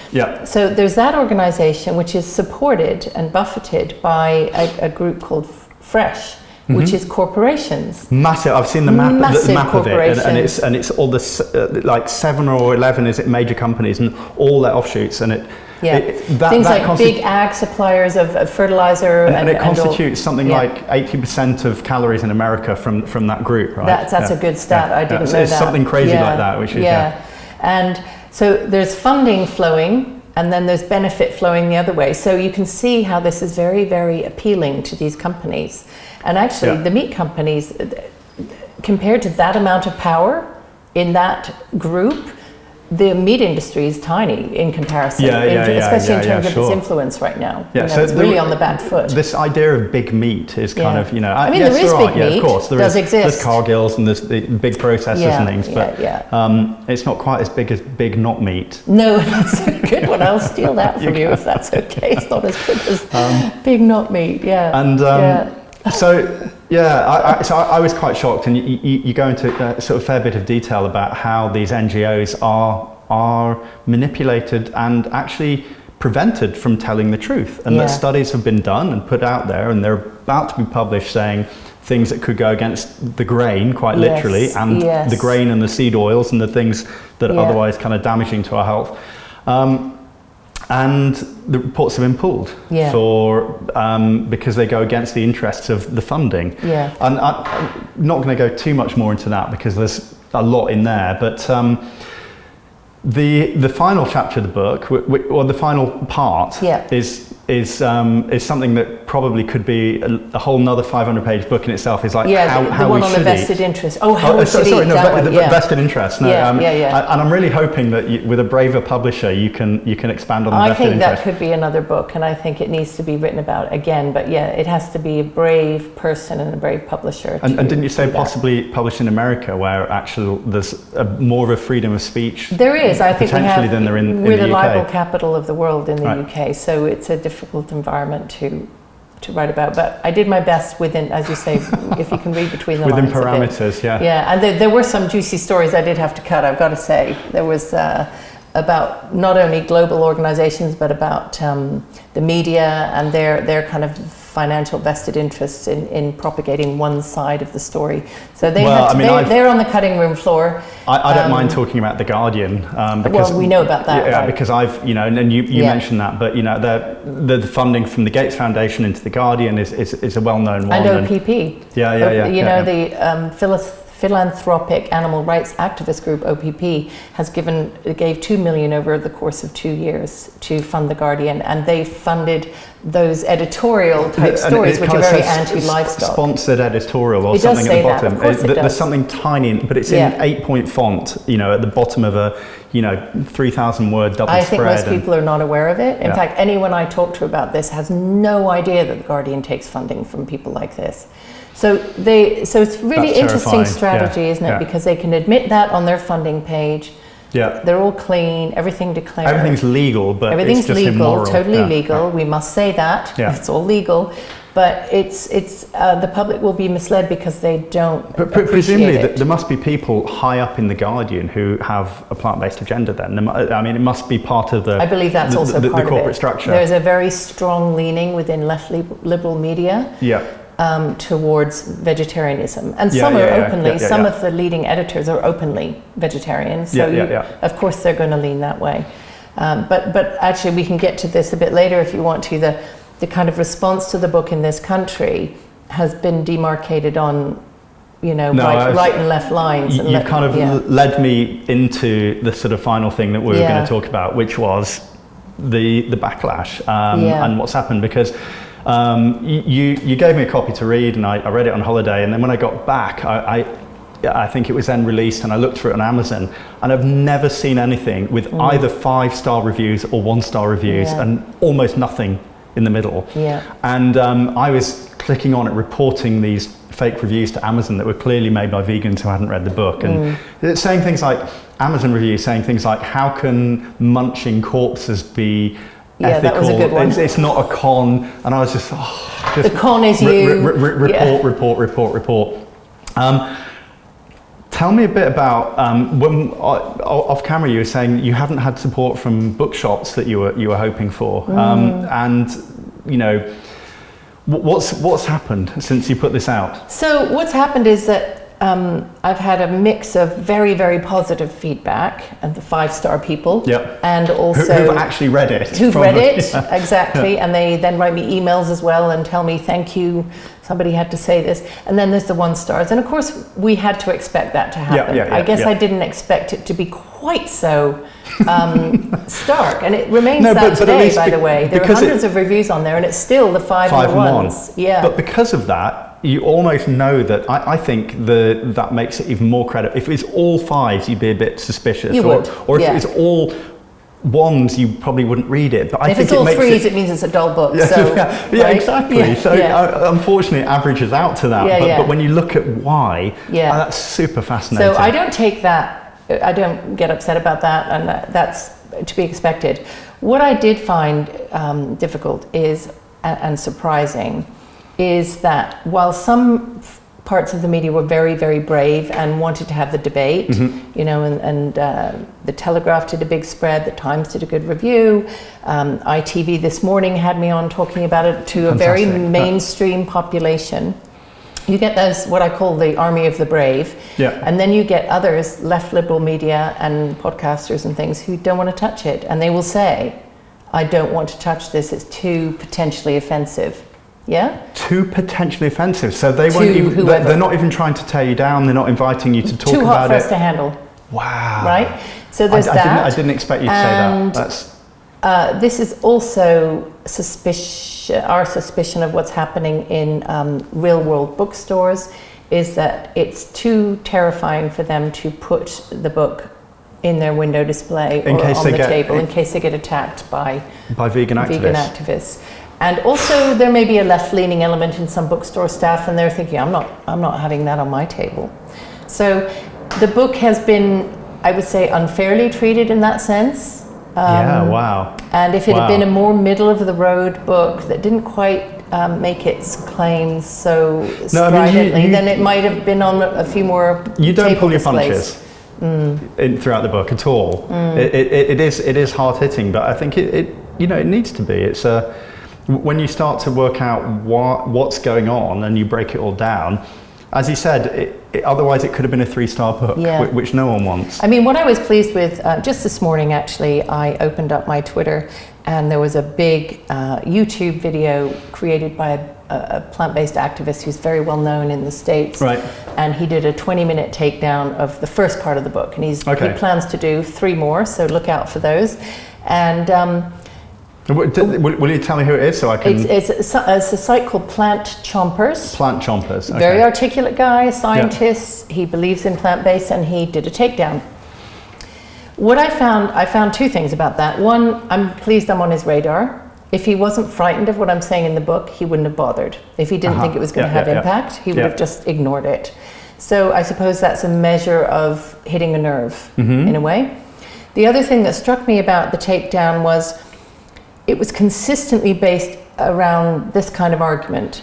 So there's that organization which is supported and buffeted by a group called Fresh, which is corporations. Massive. I've seen the map of it, and it's all the like 7 or 11 major companies and all their offshoots, and Yeah. Things like big ag suppliers of fertilizer. And it constitutes something like 80% of calories in America from that group, right? That's a good stat. I didn't know that. It's something crazy like that, which is, And so there's funding flowing, and then there's benefit flowing the other way. So you can see how this is very, very appealing to these companies. And actually, the meat companies, compared to that amount of power in that group, the meat industry is tiny in comparison, especially in terms of its influence right now. Yeah, so it's really on the back foot. This idea of big meat is kind of, I mean, there is big meat. Of course, does exist. There's Cargills and there's the big processors and things, but it's not quite as big as big not meat. No, that's a good one. I'll steal that from you if that's okay. It's not as big as big not meat. Yeah. And so I was quite shocked, and you go into a sort of fair bit of detail about how these NGOs are manipulated and actually prevented from telling the truth, and that studies have been done and put out there, and they're about to be published saying things that could go against the grain, quite literally, and the grain and the seed oils and the things that are otherwise kind of damaging to our health. And the reports have been pulled for because they go against the interests of the funding. And I'm not going to go too much more into that because there's a lot in there. But the final chapter of the book, or the final part, is something that probably could be a whole nother 500-page book in itself. Is like how the one we on should the vested eat. interest. Oh, how we should eat. Vested interest. No, and I'm really hoping that with a braver publisher, you can expand on the vested interest. I think that could be another book, and I think it needs to be written about again. But it has to be a brave person and a brave publisher. And didn't you say possibly published in America, where actually there's more of a freedom of speech? There is. I think potentially than there in we're the the UK. libel capital of the world in the UK, so it's a difficult environment to write about. But I did my best within, as you say, if you can read between the within lines parameters, and there were some juicy stories I did have to cut, I've got to say. There was about not only global organizations, but about the media and their kind of financial vested interests in propagating one side of the story. So they're on the cutting room floor. I don't mind talking about The Guardian. Because, we know about that. Yeah, because I've, and you mentioned that, but the funding from the Gates Foundation into The Guardian is a well-known one. And OPP. The philanthropic animal rights activist group OPP gave $2 million over the course of 2 years to fund The Guardian, and they funded those editorial type stories which are very anti-livestock. Sponsored editorial or it something at the bottom. Of course it does. There's something tiny, but it's in 8-point font, at the bottom of a 3,000 word double spread. I think most people are not aware of it. In fact, anyone I talk to about this has no idea that The Guardian takes funding from people like this. So it's really interesting strategy, isn't it? Because they can admit that on their funding page. Yeah. They're all clean, everything declared. Everything's legal, but everything's it's just legal, immoral. Totally legal. We must say that. It's all legal. But it's the public will be misled because they don't presumably it. There must be people high up in The Guardian who have a plant-based agenda then. I mean, it must be part of the I believe that's also part the corporate of it. Structure. There's a very strong leaning within left liberal media. Towards vegetarianism, and some are openly. Some of the leading editors are openly vegetarians, so of course they're going to lean that way. But actually, we can get to this a bit later if you want to. The kind of response to the book in this country has been demarcated on, right and left lines. You've kind of led me into the sort of final thing that we were going to talk about, which was the backlash and what's happened, because. You gave me a copy to read, and I read it on holiday, and then when I got back, I think it was then released, and I looked through it on Amazon, and I've never seen anything with either 5-star reviews or 1-star reviews, and almost nothing in the middle. And I was clicking on it, reporting these fake reviews to Amazon that were clearly made by vegans who hadn't read the book, and saying things like, Amazon reviews saying things like, how can munching corpses be ethical? That was a good one. It's not a con, and I was just the con is you. Report. Tell me a bit about when off camera you were saying you haven't had support from bookshops that you were hoping for, and what's happened since you put this out? So what's happened is that I've had a mix of very, very positive feedback, and the 5-star people, and also who've actually read it. Who've read it, exactly, and they then write me emails as well and tell me, thank you, somebody had to say this. And then there's the 1 stars, and of course we had to expect that to happen. I guess I didn't expect it to be quite so stark, and it remains today, by the way. There are hundreds of reviews on there, and it's still the 5 and 1s. Yeah. But because of that, you almost know that I think that makes it even more credible. If it's all 5s, you'd be a bit suspicious. Or if it's all 1s, you probably wouldn't read it. But I if think it's all 3s, it means it's a dull book. Exactly. Unfortunately, it averages out to that. But when you look at why, that's super fascinating. So I don't take that. I don't get upset about that, and that's to be expected. What I did find difficult and surprising is that while some parts of the media were very, very brave and wanted to have the debate, and the Telegraph did a big spread, the Times did a good review, ITV this morning had me on talking about it to a very mainstream population. You get those, what I call the army of the brave, and then you get others, left liberal media and podcasters and things, who don't want to touch it, and they will say, I don't want to touch this, it's too potentially offensive. Too potentially offensive. So they won't even, they're not even trying to tear you down, they're not inviting you to talk about it. Too hot for us to handle. Wow. Right? So there's I didn't expect you to say that. This is also our suspicion of what's happening in real world bookstores is that it's too terrifying for them to put the book in their window display or on the table in case they get attacked by vegan activists. And also there may be a left-leaning element in some bookstore staff, and they're thinking, I'm not having that on my table. So the book has been, I would say, unfairly treated in that sense. Wow. And if it had been a more middle-of-the-road book that didn't quite make its claims so stridently, then it might have been on a few more You don't pull your displays. punches throughout the book at all. It is hard-hitting, but I think it needs to be. It's when you start to work out what's going on and you break it all down, as you said, otherwise it could have been a 3-star book, which no one wants. I mean, what I was pleased with, just this morning actually, I opened up my Twitter and there was a big YouTube video created by a plant-based activist who's very well known in the States. Right. And he did a 20-minute takedown of the first part of the book, and he plans to do 3 more, so look out for those. And will you tell me who it is so I can... It's a site called Plant Chompers. Plant Chompers, okay. Very articulate guy, scientist. He believes in plant-based, and he did a takedown. What I found 2 things about that. One, I'm pleased I'm on his radar. If he wasn't frightened of what I'm saying in the book, he wouldn't have bothered. If he didn't think it was going to have impact, he would have just ignored it. So I suppose that's a measure of hitting a nerve, in a way. The other thing that struck me about the takedown was it was consistently based around this kind of argument.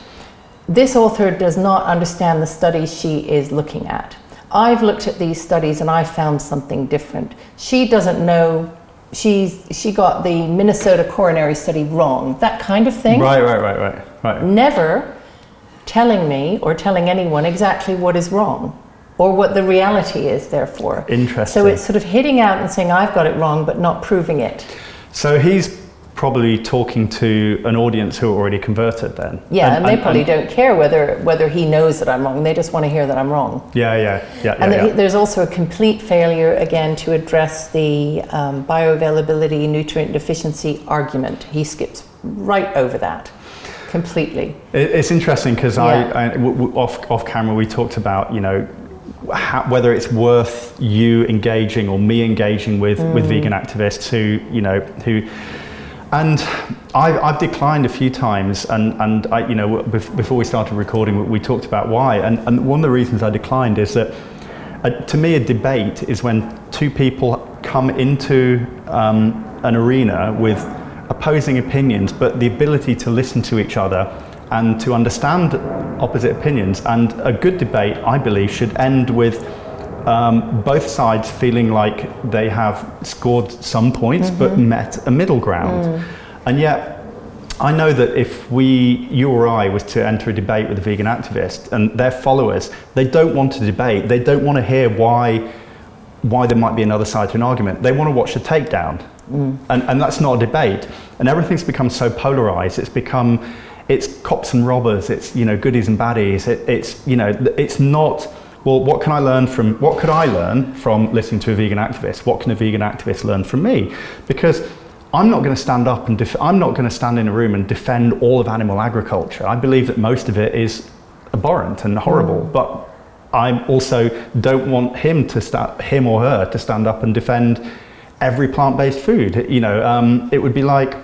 This author does not understand the studies she is looking at. I've looked at these studies and I found something different. She doesn't know, she got the Minnesota coronary study wrong, that kind of thing. Right. Never telling me or telling anyone exactly what is wrong or what the reality is, therefore. Interesting. So it's sort of hitting out and saying, I've got it wrong, but not proving it. So he's probably talking to an audience who are already converted then. And they probably don't care whether he knows that I'm wrong. They just want to hear that I'm wrong. There's also a complete failure, again, to address the bioavailability, nutrient deficiency argument. He skips right over that completely. It's interesting because off camera we talked about, whether it's worth you engaging or me engaging with vegan activists who and I've declined a few times, and I, before we started recording, we talked about why. And one of the reasons I declined is that, to me, a debate is when 2 people come into an arena with opposing opinions, but the ability to listen to each other and to understand opposite opinions. And a good debate, I believe, should end with both sides feeling like they have scored some points but met a middle ground. And yet I know that if you or I was to enter a debate with a vegan activist and their followers, they don't want to debate. They don't want to hear why there might be another side to an argument. They want to watch the takedown. And that's not a debate. And everything's become so polarized. It's cops and robbers. It's, goodies and baddies. It's not, well, what could I learn from listening to a vegan activist? What can a vegan activist learn from me? Because I'm not going to stand up and I'm not going to stand in a room and defend all of animal agriculture. I believe that most of it is abhorrent and horrible, but I also don't want him or her to stand up and defend every plant-based food. It would be like,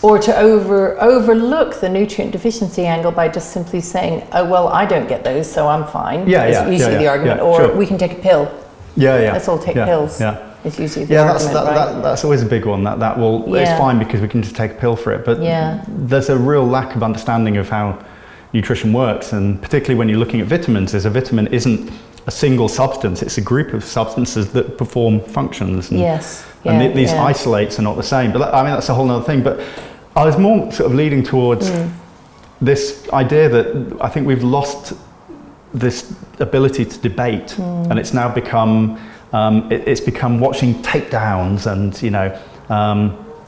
or to overlook the nutrient deficiency angle by just simply saying, oh well, I don't get those, so I'm fine. It's usually the argument. Or we can take a pill. Let's all take pills. It's usually the argument, right? That's always a big one. It's fine because we can just take a pill for it. But there's a real lack of understanding of how nutrition works, and particularly when you're looking at vitamins, a vitamin isn't a single substance, it's a group of substances that perform functions. And these isolates are not the same. But that's a whole other thing. But I was more sort of leading towards this idea that I think we've lost this ability to debate, and it's now become it's become watching takedowns and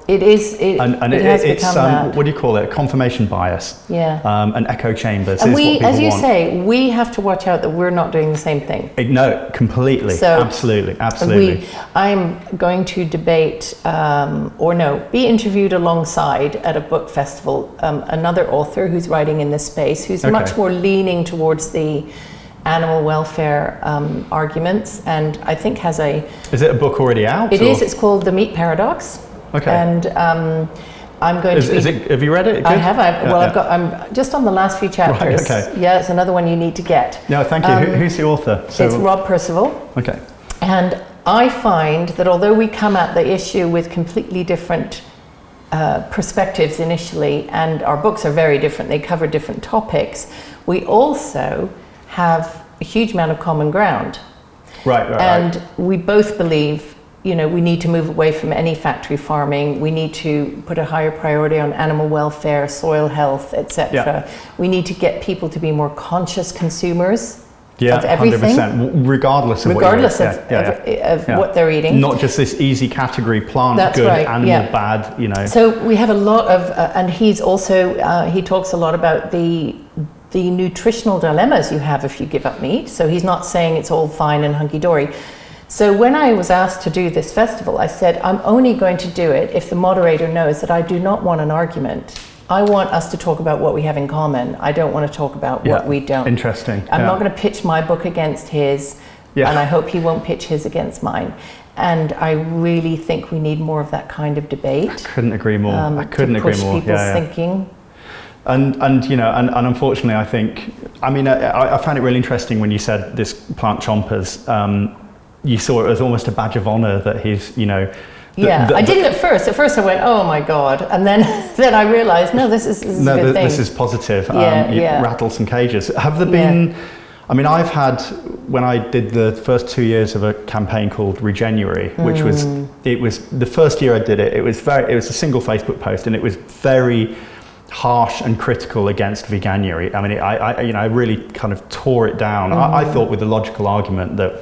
It has become that. What do you call it? Confirmation bias. And echo chambers. And as you say, we have to watch out that we're not doing the same thing. No, completely. So absolutely. I'm going to debate, be interviewed alongside at a book festival, another author who's writing in this space, who's much more leaning towards the animal welfare arguments, and I think has a... Is it a book already out? It is. It's called The Meat Paradox. Okay. And I'm going to be... Have you read it? Good? I have. I'm just on the last few chapters. Right, okay. Yeah, it's another one you need to get. No, thank you. Who's the author? It's Rob Percival. Okay. And I find that although we come at the issue with completely different perspectives initially, and our books are very different, they cover different topics, we also have a huge amount of common ground. Right. And we both believe, we need to move away from any factory farming. We need to put a higher priority on animal welfare, soil health, etc. We need to get people to be more conscious consumers of everything. 100%, regardless of what they're eating. Not just this easy category, plant That's good, right, animal bad, So we have a lot of, and he's also, he talks a lot about the nutritional dilemmas you have if you give up meat. So he's not saying it's all fine and hunky-dory. So when I was asked to do this festival, I said, I'm only going to do it if the moderator knows that I do not want an argument. I want us to talk about what we have in common. I don't want to talk about what we don't. Interesting. I'm not going to pitch my book against his, and I hope he won't pitch his against mine. And I really think we need more of that kind of debate. I couldn't agree more. I couldn't agree more. To push people's thinking. And unfortunately, I think, I found it really interesting when you said this plant chompers. You saw it as almost a badge of honor that he's, I didn't at first. At first I went, oh my God. And then I realized, no, this is a good thing. This is positive. You rattle some cages. Have there been, I've had, when I did the first 2 years of a campaign called Regenetarians, which was the first year I did it, it was a single Facebook post, and it was very harsh and critical against veganuary. I really kind of tore it down. I thought with the logical argument that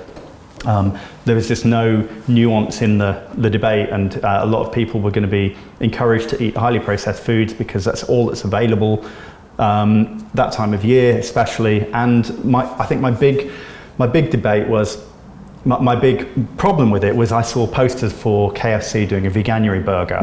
there was just no nuance in the debate, and a lot of people were going to be encouraged to eat highly processed foods because that's all that's available that time of year, especially. And I think my big debate was, my big problem with it was I saw posters for KFC doing a veganuary burger,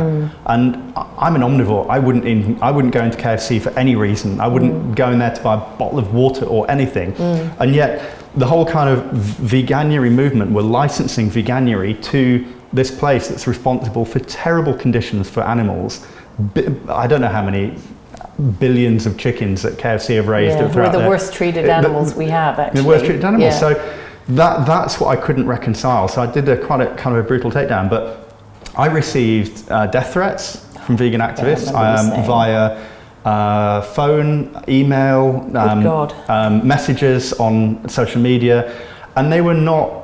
and I'm an omnivore. I wouldn't go into KFC for any reason. I wouldn't go in there to buy a bottle of water or anything, and yet the whole kind of veganuary movement were licensing veganuary to this place that's responsible for terrible conditions for animals. I don't know how many billions of chickens that KFC have raised. We're the worst treated animals we have, actually. The worst treated animals. So that's what I couldn't reconcile. So I did quite a brutal takedown, but I received death threats from vegan activists via phone, email, messages on social media, and they were not.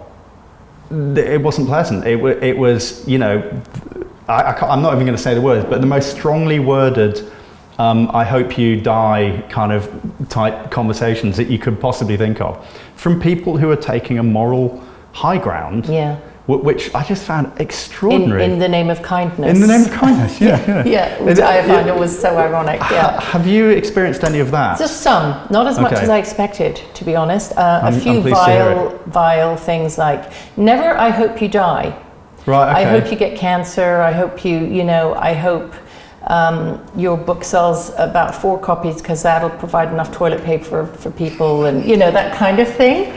It wasn't pleasant. It was, I'm not even going to say the words, but the most strongly worded I hope you die kind of type conversations that you could possibly think of from people who are taking a moral high ground, which I just found extraordinary. In the name of kindness. In the name of kindness, yeah. Which I find it was so ironic, Have you experienced any of that? Just some, not as much as I expected, to be honest. A few vile things like, never I hope you die. Right, okay. I hope you get cancer, I hope I hope your book sells about 4 copies because that'll provide enough toilet paper for people, and that kind of thing.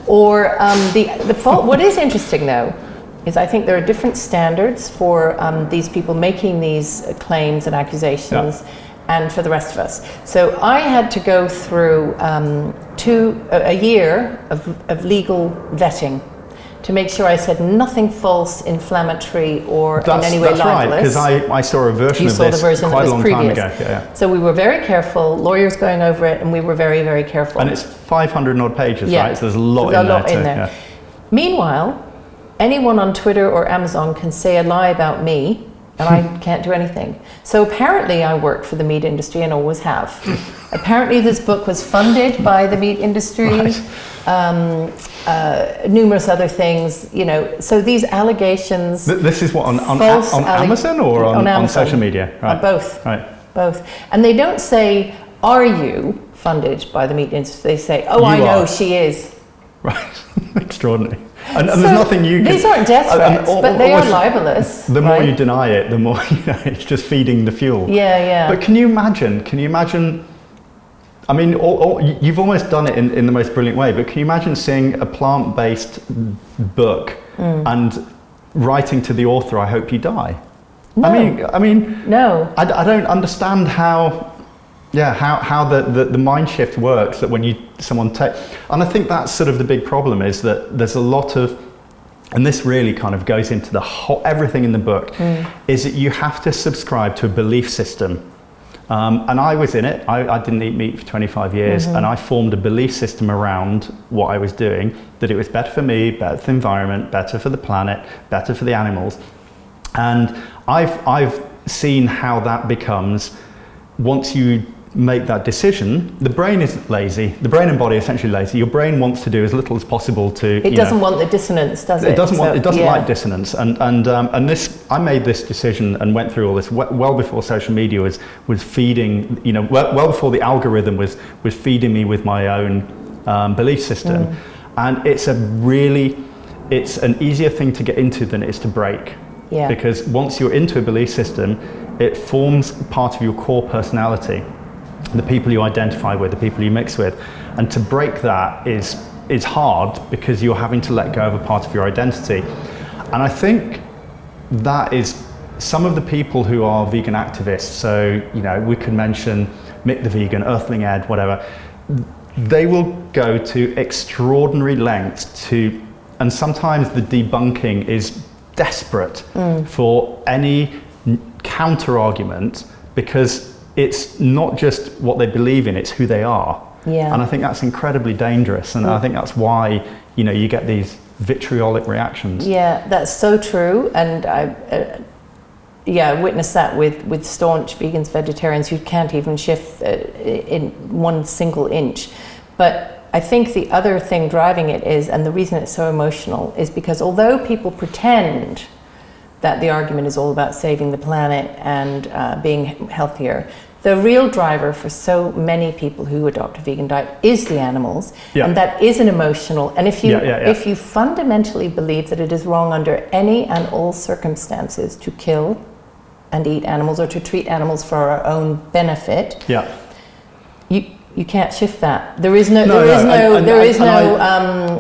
Or the fault. What is interesting though is I think there are different standards for these people making these claims and accusations, and for the rest of us. So I had to go through a year of legal vetting to make sure I said nothing false, inflammatory, or in any way libelous. That's right, because I saw a version of this quite a long time ago. Yeah. So we were very careful, lawyers going over it, and we were very, very careful. And it's 500 odd pages, right? So there's a lot in there. Yeah. Meanwhile, anyone on Twitter or Amazon can say a lie about me, and I can't do anything. So apparently I work for the meat industry and always have. Apparently this book was funded by the meat industry. Right. Numerous other things, so these allegations. This is what on Amazon or on social media? Right. Both. Right. Both. And they don't say, "Are you funded by the meat industry?" They say, "Oh, I know she is." Right. Extraordinary. And there's nothing you can. These aren't death threats, but they are libelous. The more you deny it, the more it's just feeding the fuel. Yeah. But can you imagine? I mean, you've almost done it in the most brilliant way, but can you imagine seeing a plant-based book and writing to the author, "I hope you die"? No. I mean, no. I don't understand how the mind shift works. That when someone and I think that's sort of the big problem, is that there's a lot of, and this really kind of goes into everything in the book, is that you have to subscribe to a belief system. And I was in it. I didn't eat meat for 25 years, and I formed a belief system around what I was doing, that it was better for me, better for the environment, better for the planet, better for the animals. And I've seen how that becomes, once you make that decision, the brain is lazy. The brain and body are essentially lazy. Your brain wants to do as little as possible to. It doesn't want the dissonance, does it? It doesn't like dissonance. And this, I made this decision and went through all this well before social media was feeding. Well before the algorithm was feeding me with my own belief system. And it's an easier thing to get into than it is to break. Yeah. Because once you're into a belief system, it forms part of your core personality. The people you identify with, the people you mix with, and to break that is hard, because you're having to let go of a part of your identity. And I think that is some of the people who are vegan activists. So we could mention Mick the Vegan, Earthling Ed, whatever. They will go to extraordinary lengths and sometimes the debunking is desperate for any counter argument, because it's not just what they believe in, it's who they are. Yeah. And I think that's incredibly dangerous, and I think that's why you get these vitriolic reactions. Yeah, that's so true. And I witnessed that with staunch vegans, vegetarians who can't even shift in one single inch. But I think the other thing driving it is, and the reason it's so emotional, is because although people pretend that the argument is all about saving the planet and being healthier, the real driver for so many people who adopt a vegan diet is the animals, and that is an emotional. And if you fundamentally believe that it is wrong under any and all circumstances to kill and eat animals, or to treat animals for our own benefit, you can't shift that. There is no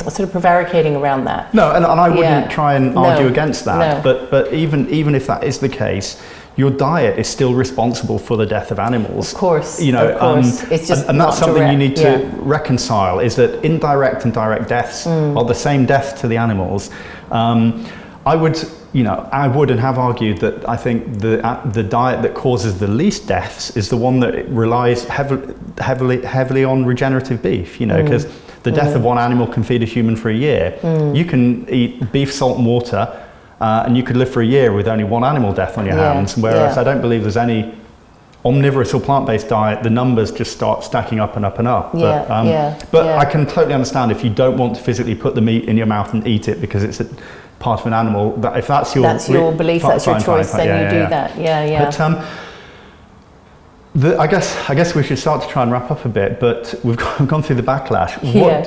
sort of prevaricating around that. No, and I wouldn't try and argue against that. No. But even if that is the case, your diet is still responsible for the death of animals. Of course. It's just and that's something you need to reconcile, is that indirect and direct deaths are the same death to the animals. I would and have argued that I think the diet that causes the least deaths is the one that relies heavily on regenerative beef, because the death of one animal can feed a human for a year. You can eat beef, salt and water, and you could live for a year with only one animal death on your hands, whereas I don't believe there's any omnivorous or plant-based diet, the numbers just start stacking up and up and up. But I can totally understand if you don't want to physically put the meat in your mouth and eat it because it's a part of an animal. That if that's your belief, that's your choice, then you do that. But I guess we should start to try and wrap up a bit. But we've gone through the backlash.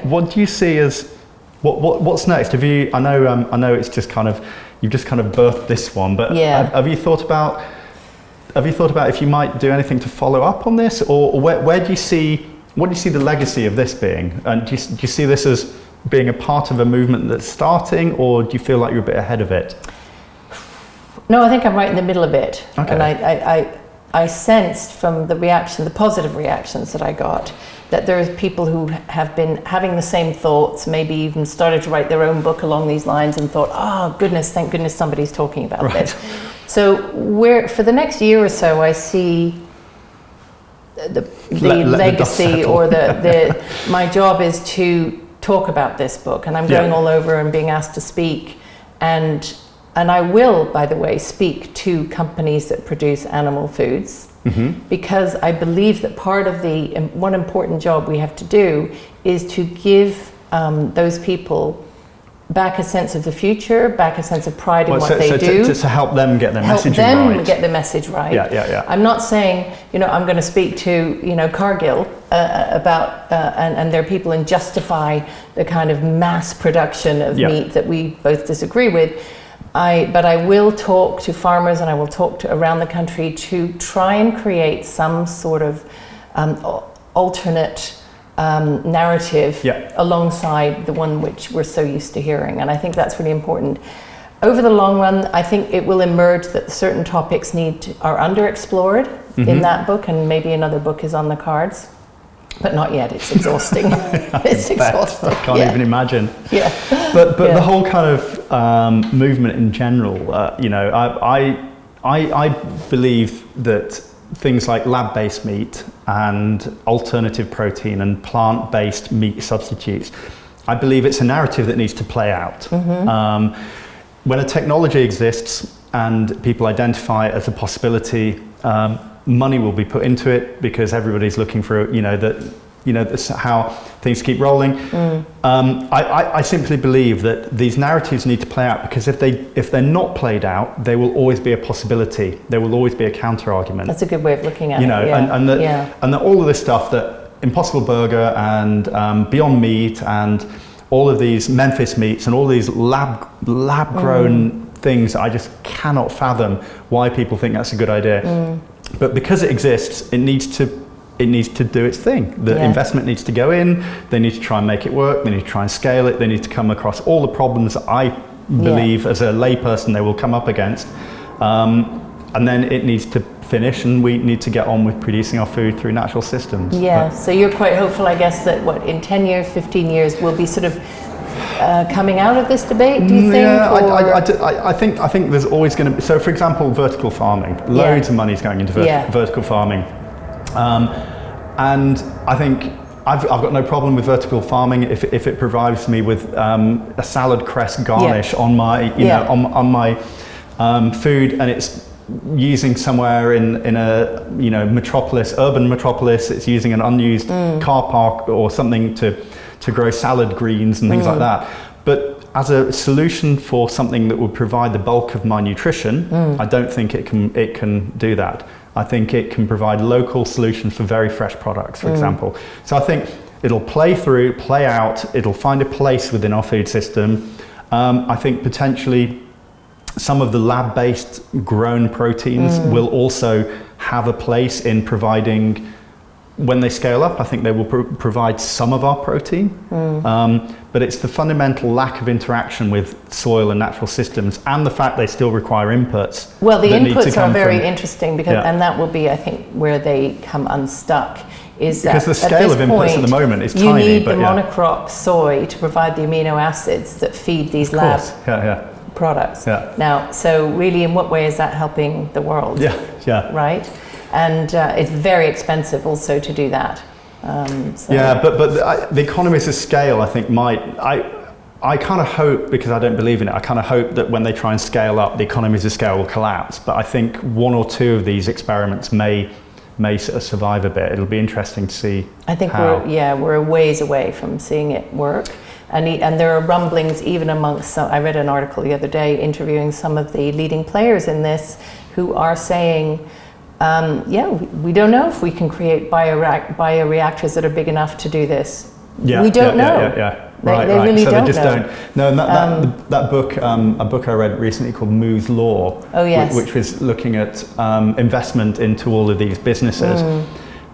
What do you see as what's next? Have you? I know it's just kind of you've just kind of birthed this one, but have you thought about? Have you thought about if you might do anything to follow up on this, or where do you see, what do you see the legacy of this being? And do you see this as being a part of a movement that's starting, or do you feel like you're a bit ahead of it? No, I think I'm right in the middle of it. Okay. And I sensed from the positive reactions that I got, that there are people who have been having the same thoughts, maybe even started to write their own book along these lines and thought, oh goodness, thank goodness somebody's talking about this. So for the next year or so, I see the legacy or my job is to talk about this book, and I'm going all over and being asked to speak, and I will, by the way, speak to companies that produce animal foods, because I believe that part of one important job we have to do is to give those people back a sense of the future, back a sense of pride in what they do. To help them get their message right. Help them get the message right. Yeah. I'm not saying, I'm going to speak to, Cargill about, and their people and justify the kind of mass production of meat that we both disagree with. But I will talk to farmers, and I will talk to around the country to try and create some sort of alternate narrative alongside the one which we're so used to hearing. And I think that's really important. Over the long run, I think it will emerge that certain topics are underexplored in that book, and maybe another book is on the cards. But not yet. It's exhausting. It's exhausting. I can't even imagine. But the whole kind of movement in general, I believe that things like lab-based meat and alternative protein and plant-based meat substitutes, I believe it's a narrative that needs to play out. When a technology exists and people identify it as a possibility, money will be put into it because everybody's looking for, that's how things keep rolling. I simply believe that these narratives need to play out, because if they're not played out, they will always be a possibility. There will always be a counter argument. That's a good way of looking at it. And that all of this stuff, that Impossible Burger and Beyond Meat and all of these Memphis meats and all these lab grown things, I just cannot fathom why people think that's a good idea. But because it exists, it needs to do its thing. The investment needs to go in. They need to try and make it work. They need to try and scale it. They need to come across all the problems that I believe as a layperson they will come up against. And then it needs to finish, and we need to get on with producing our food through natural systems. So you're quite hopeful, I guess, that in 10 years, 15 years, we'll be sort of coming out of this debate, do you think? I think there's always going to be, so for example, vertical farming, loads of money is going into vertical farming. And I think I've got no problem with vertical farming if it provides me with a salad cress garnish on my on my food, and it's using somewhere in a urban metropolis. It's using an unused car park or something to grow salad greens and things like that. But as a solution for something that would provide the bulk of my nutrition, I don't think it can do that. I think it can provide local solutions for very fresh products, for example. So I think it'll play out, it'll find a place within our food system. I think potentially some of the lab-based grown proteins will also have a place in providing, when they scale up, I think they will provide some of our protein. But it's the fundamental lack of interaction with soil and natural systems, and the fact they still require inputs. Well, the inputs are very interesting, because and that will be, I think, where they come unstuck. Because the scale of inputs at the moment is tiny. You need the monocrop soy to provide the amino acids that feed these lab products. Now, so really, in what way is that helping the world? Right? And it's very expensive also to do that. But the economies of scale, I think, I kind of hope, because I don't believe in it, I kind of hope that when they try and scale up, the economies of scale will collapse. But I think one or two of these experiments may may sort of survive a bit. It'll be interesting to see. I think how. we're a ways away from seeing it work. And there are rumblings even amongst some. I read an article the other day interviewing some of the leading players in this who are saying, we don't know if we can create bioreactors that are big enough to do this. We don't know. Right. They really so don't they just know. don't. No, and that book, a book I read recently called Moore's Law, which was looking at investment into all of these businesses.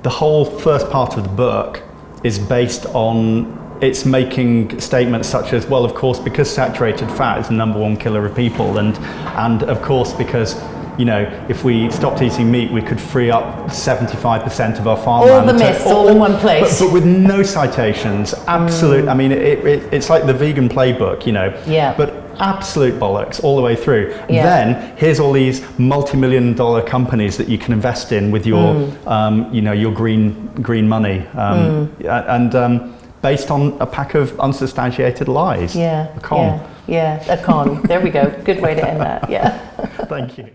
The whole first part of the book is based on, it's making statements such as, well, of course, because saturated fat is the #1 killer of people, and of course, because, you know, if we stopped eating meat, we could free up 75% of our farmland. All the myths, all in one place. But with no citations, absolute. I mean, it's like the vegan playbook, you know. Yeah. But absolute bollocks all the way through. Yeah. Then here's all these multi-million-dollar companies that you can invest in with your, you know, your green money, and based on a pack of unsubstantiated lies. Yeah. A con. Yeah. A con. There we go. Good way to end that. Yeah. Thank you.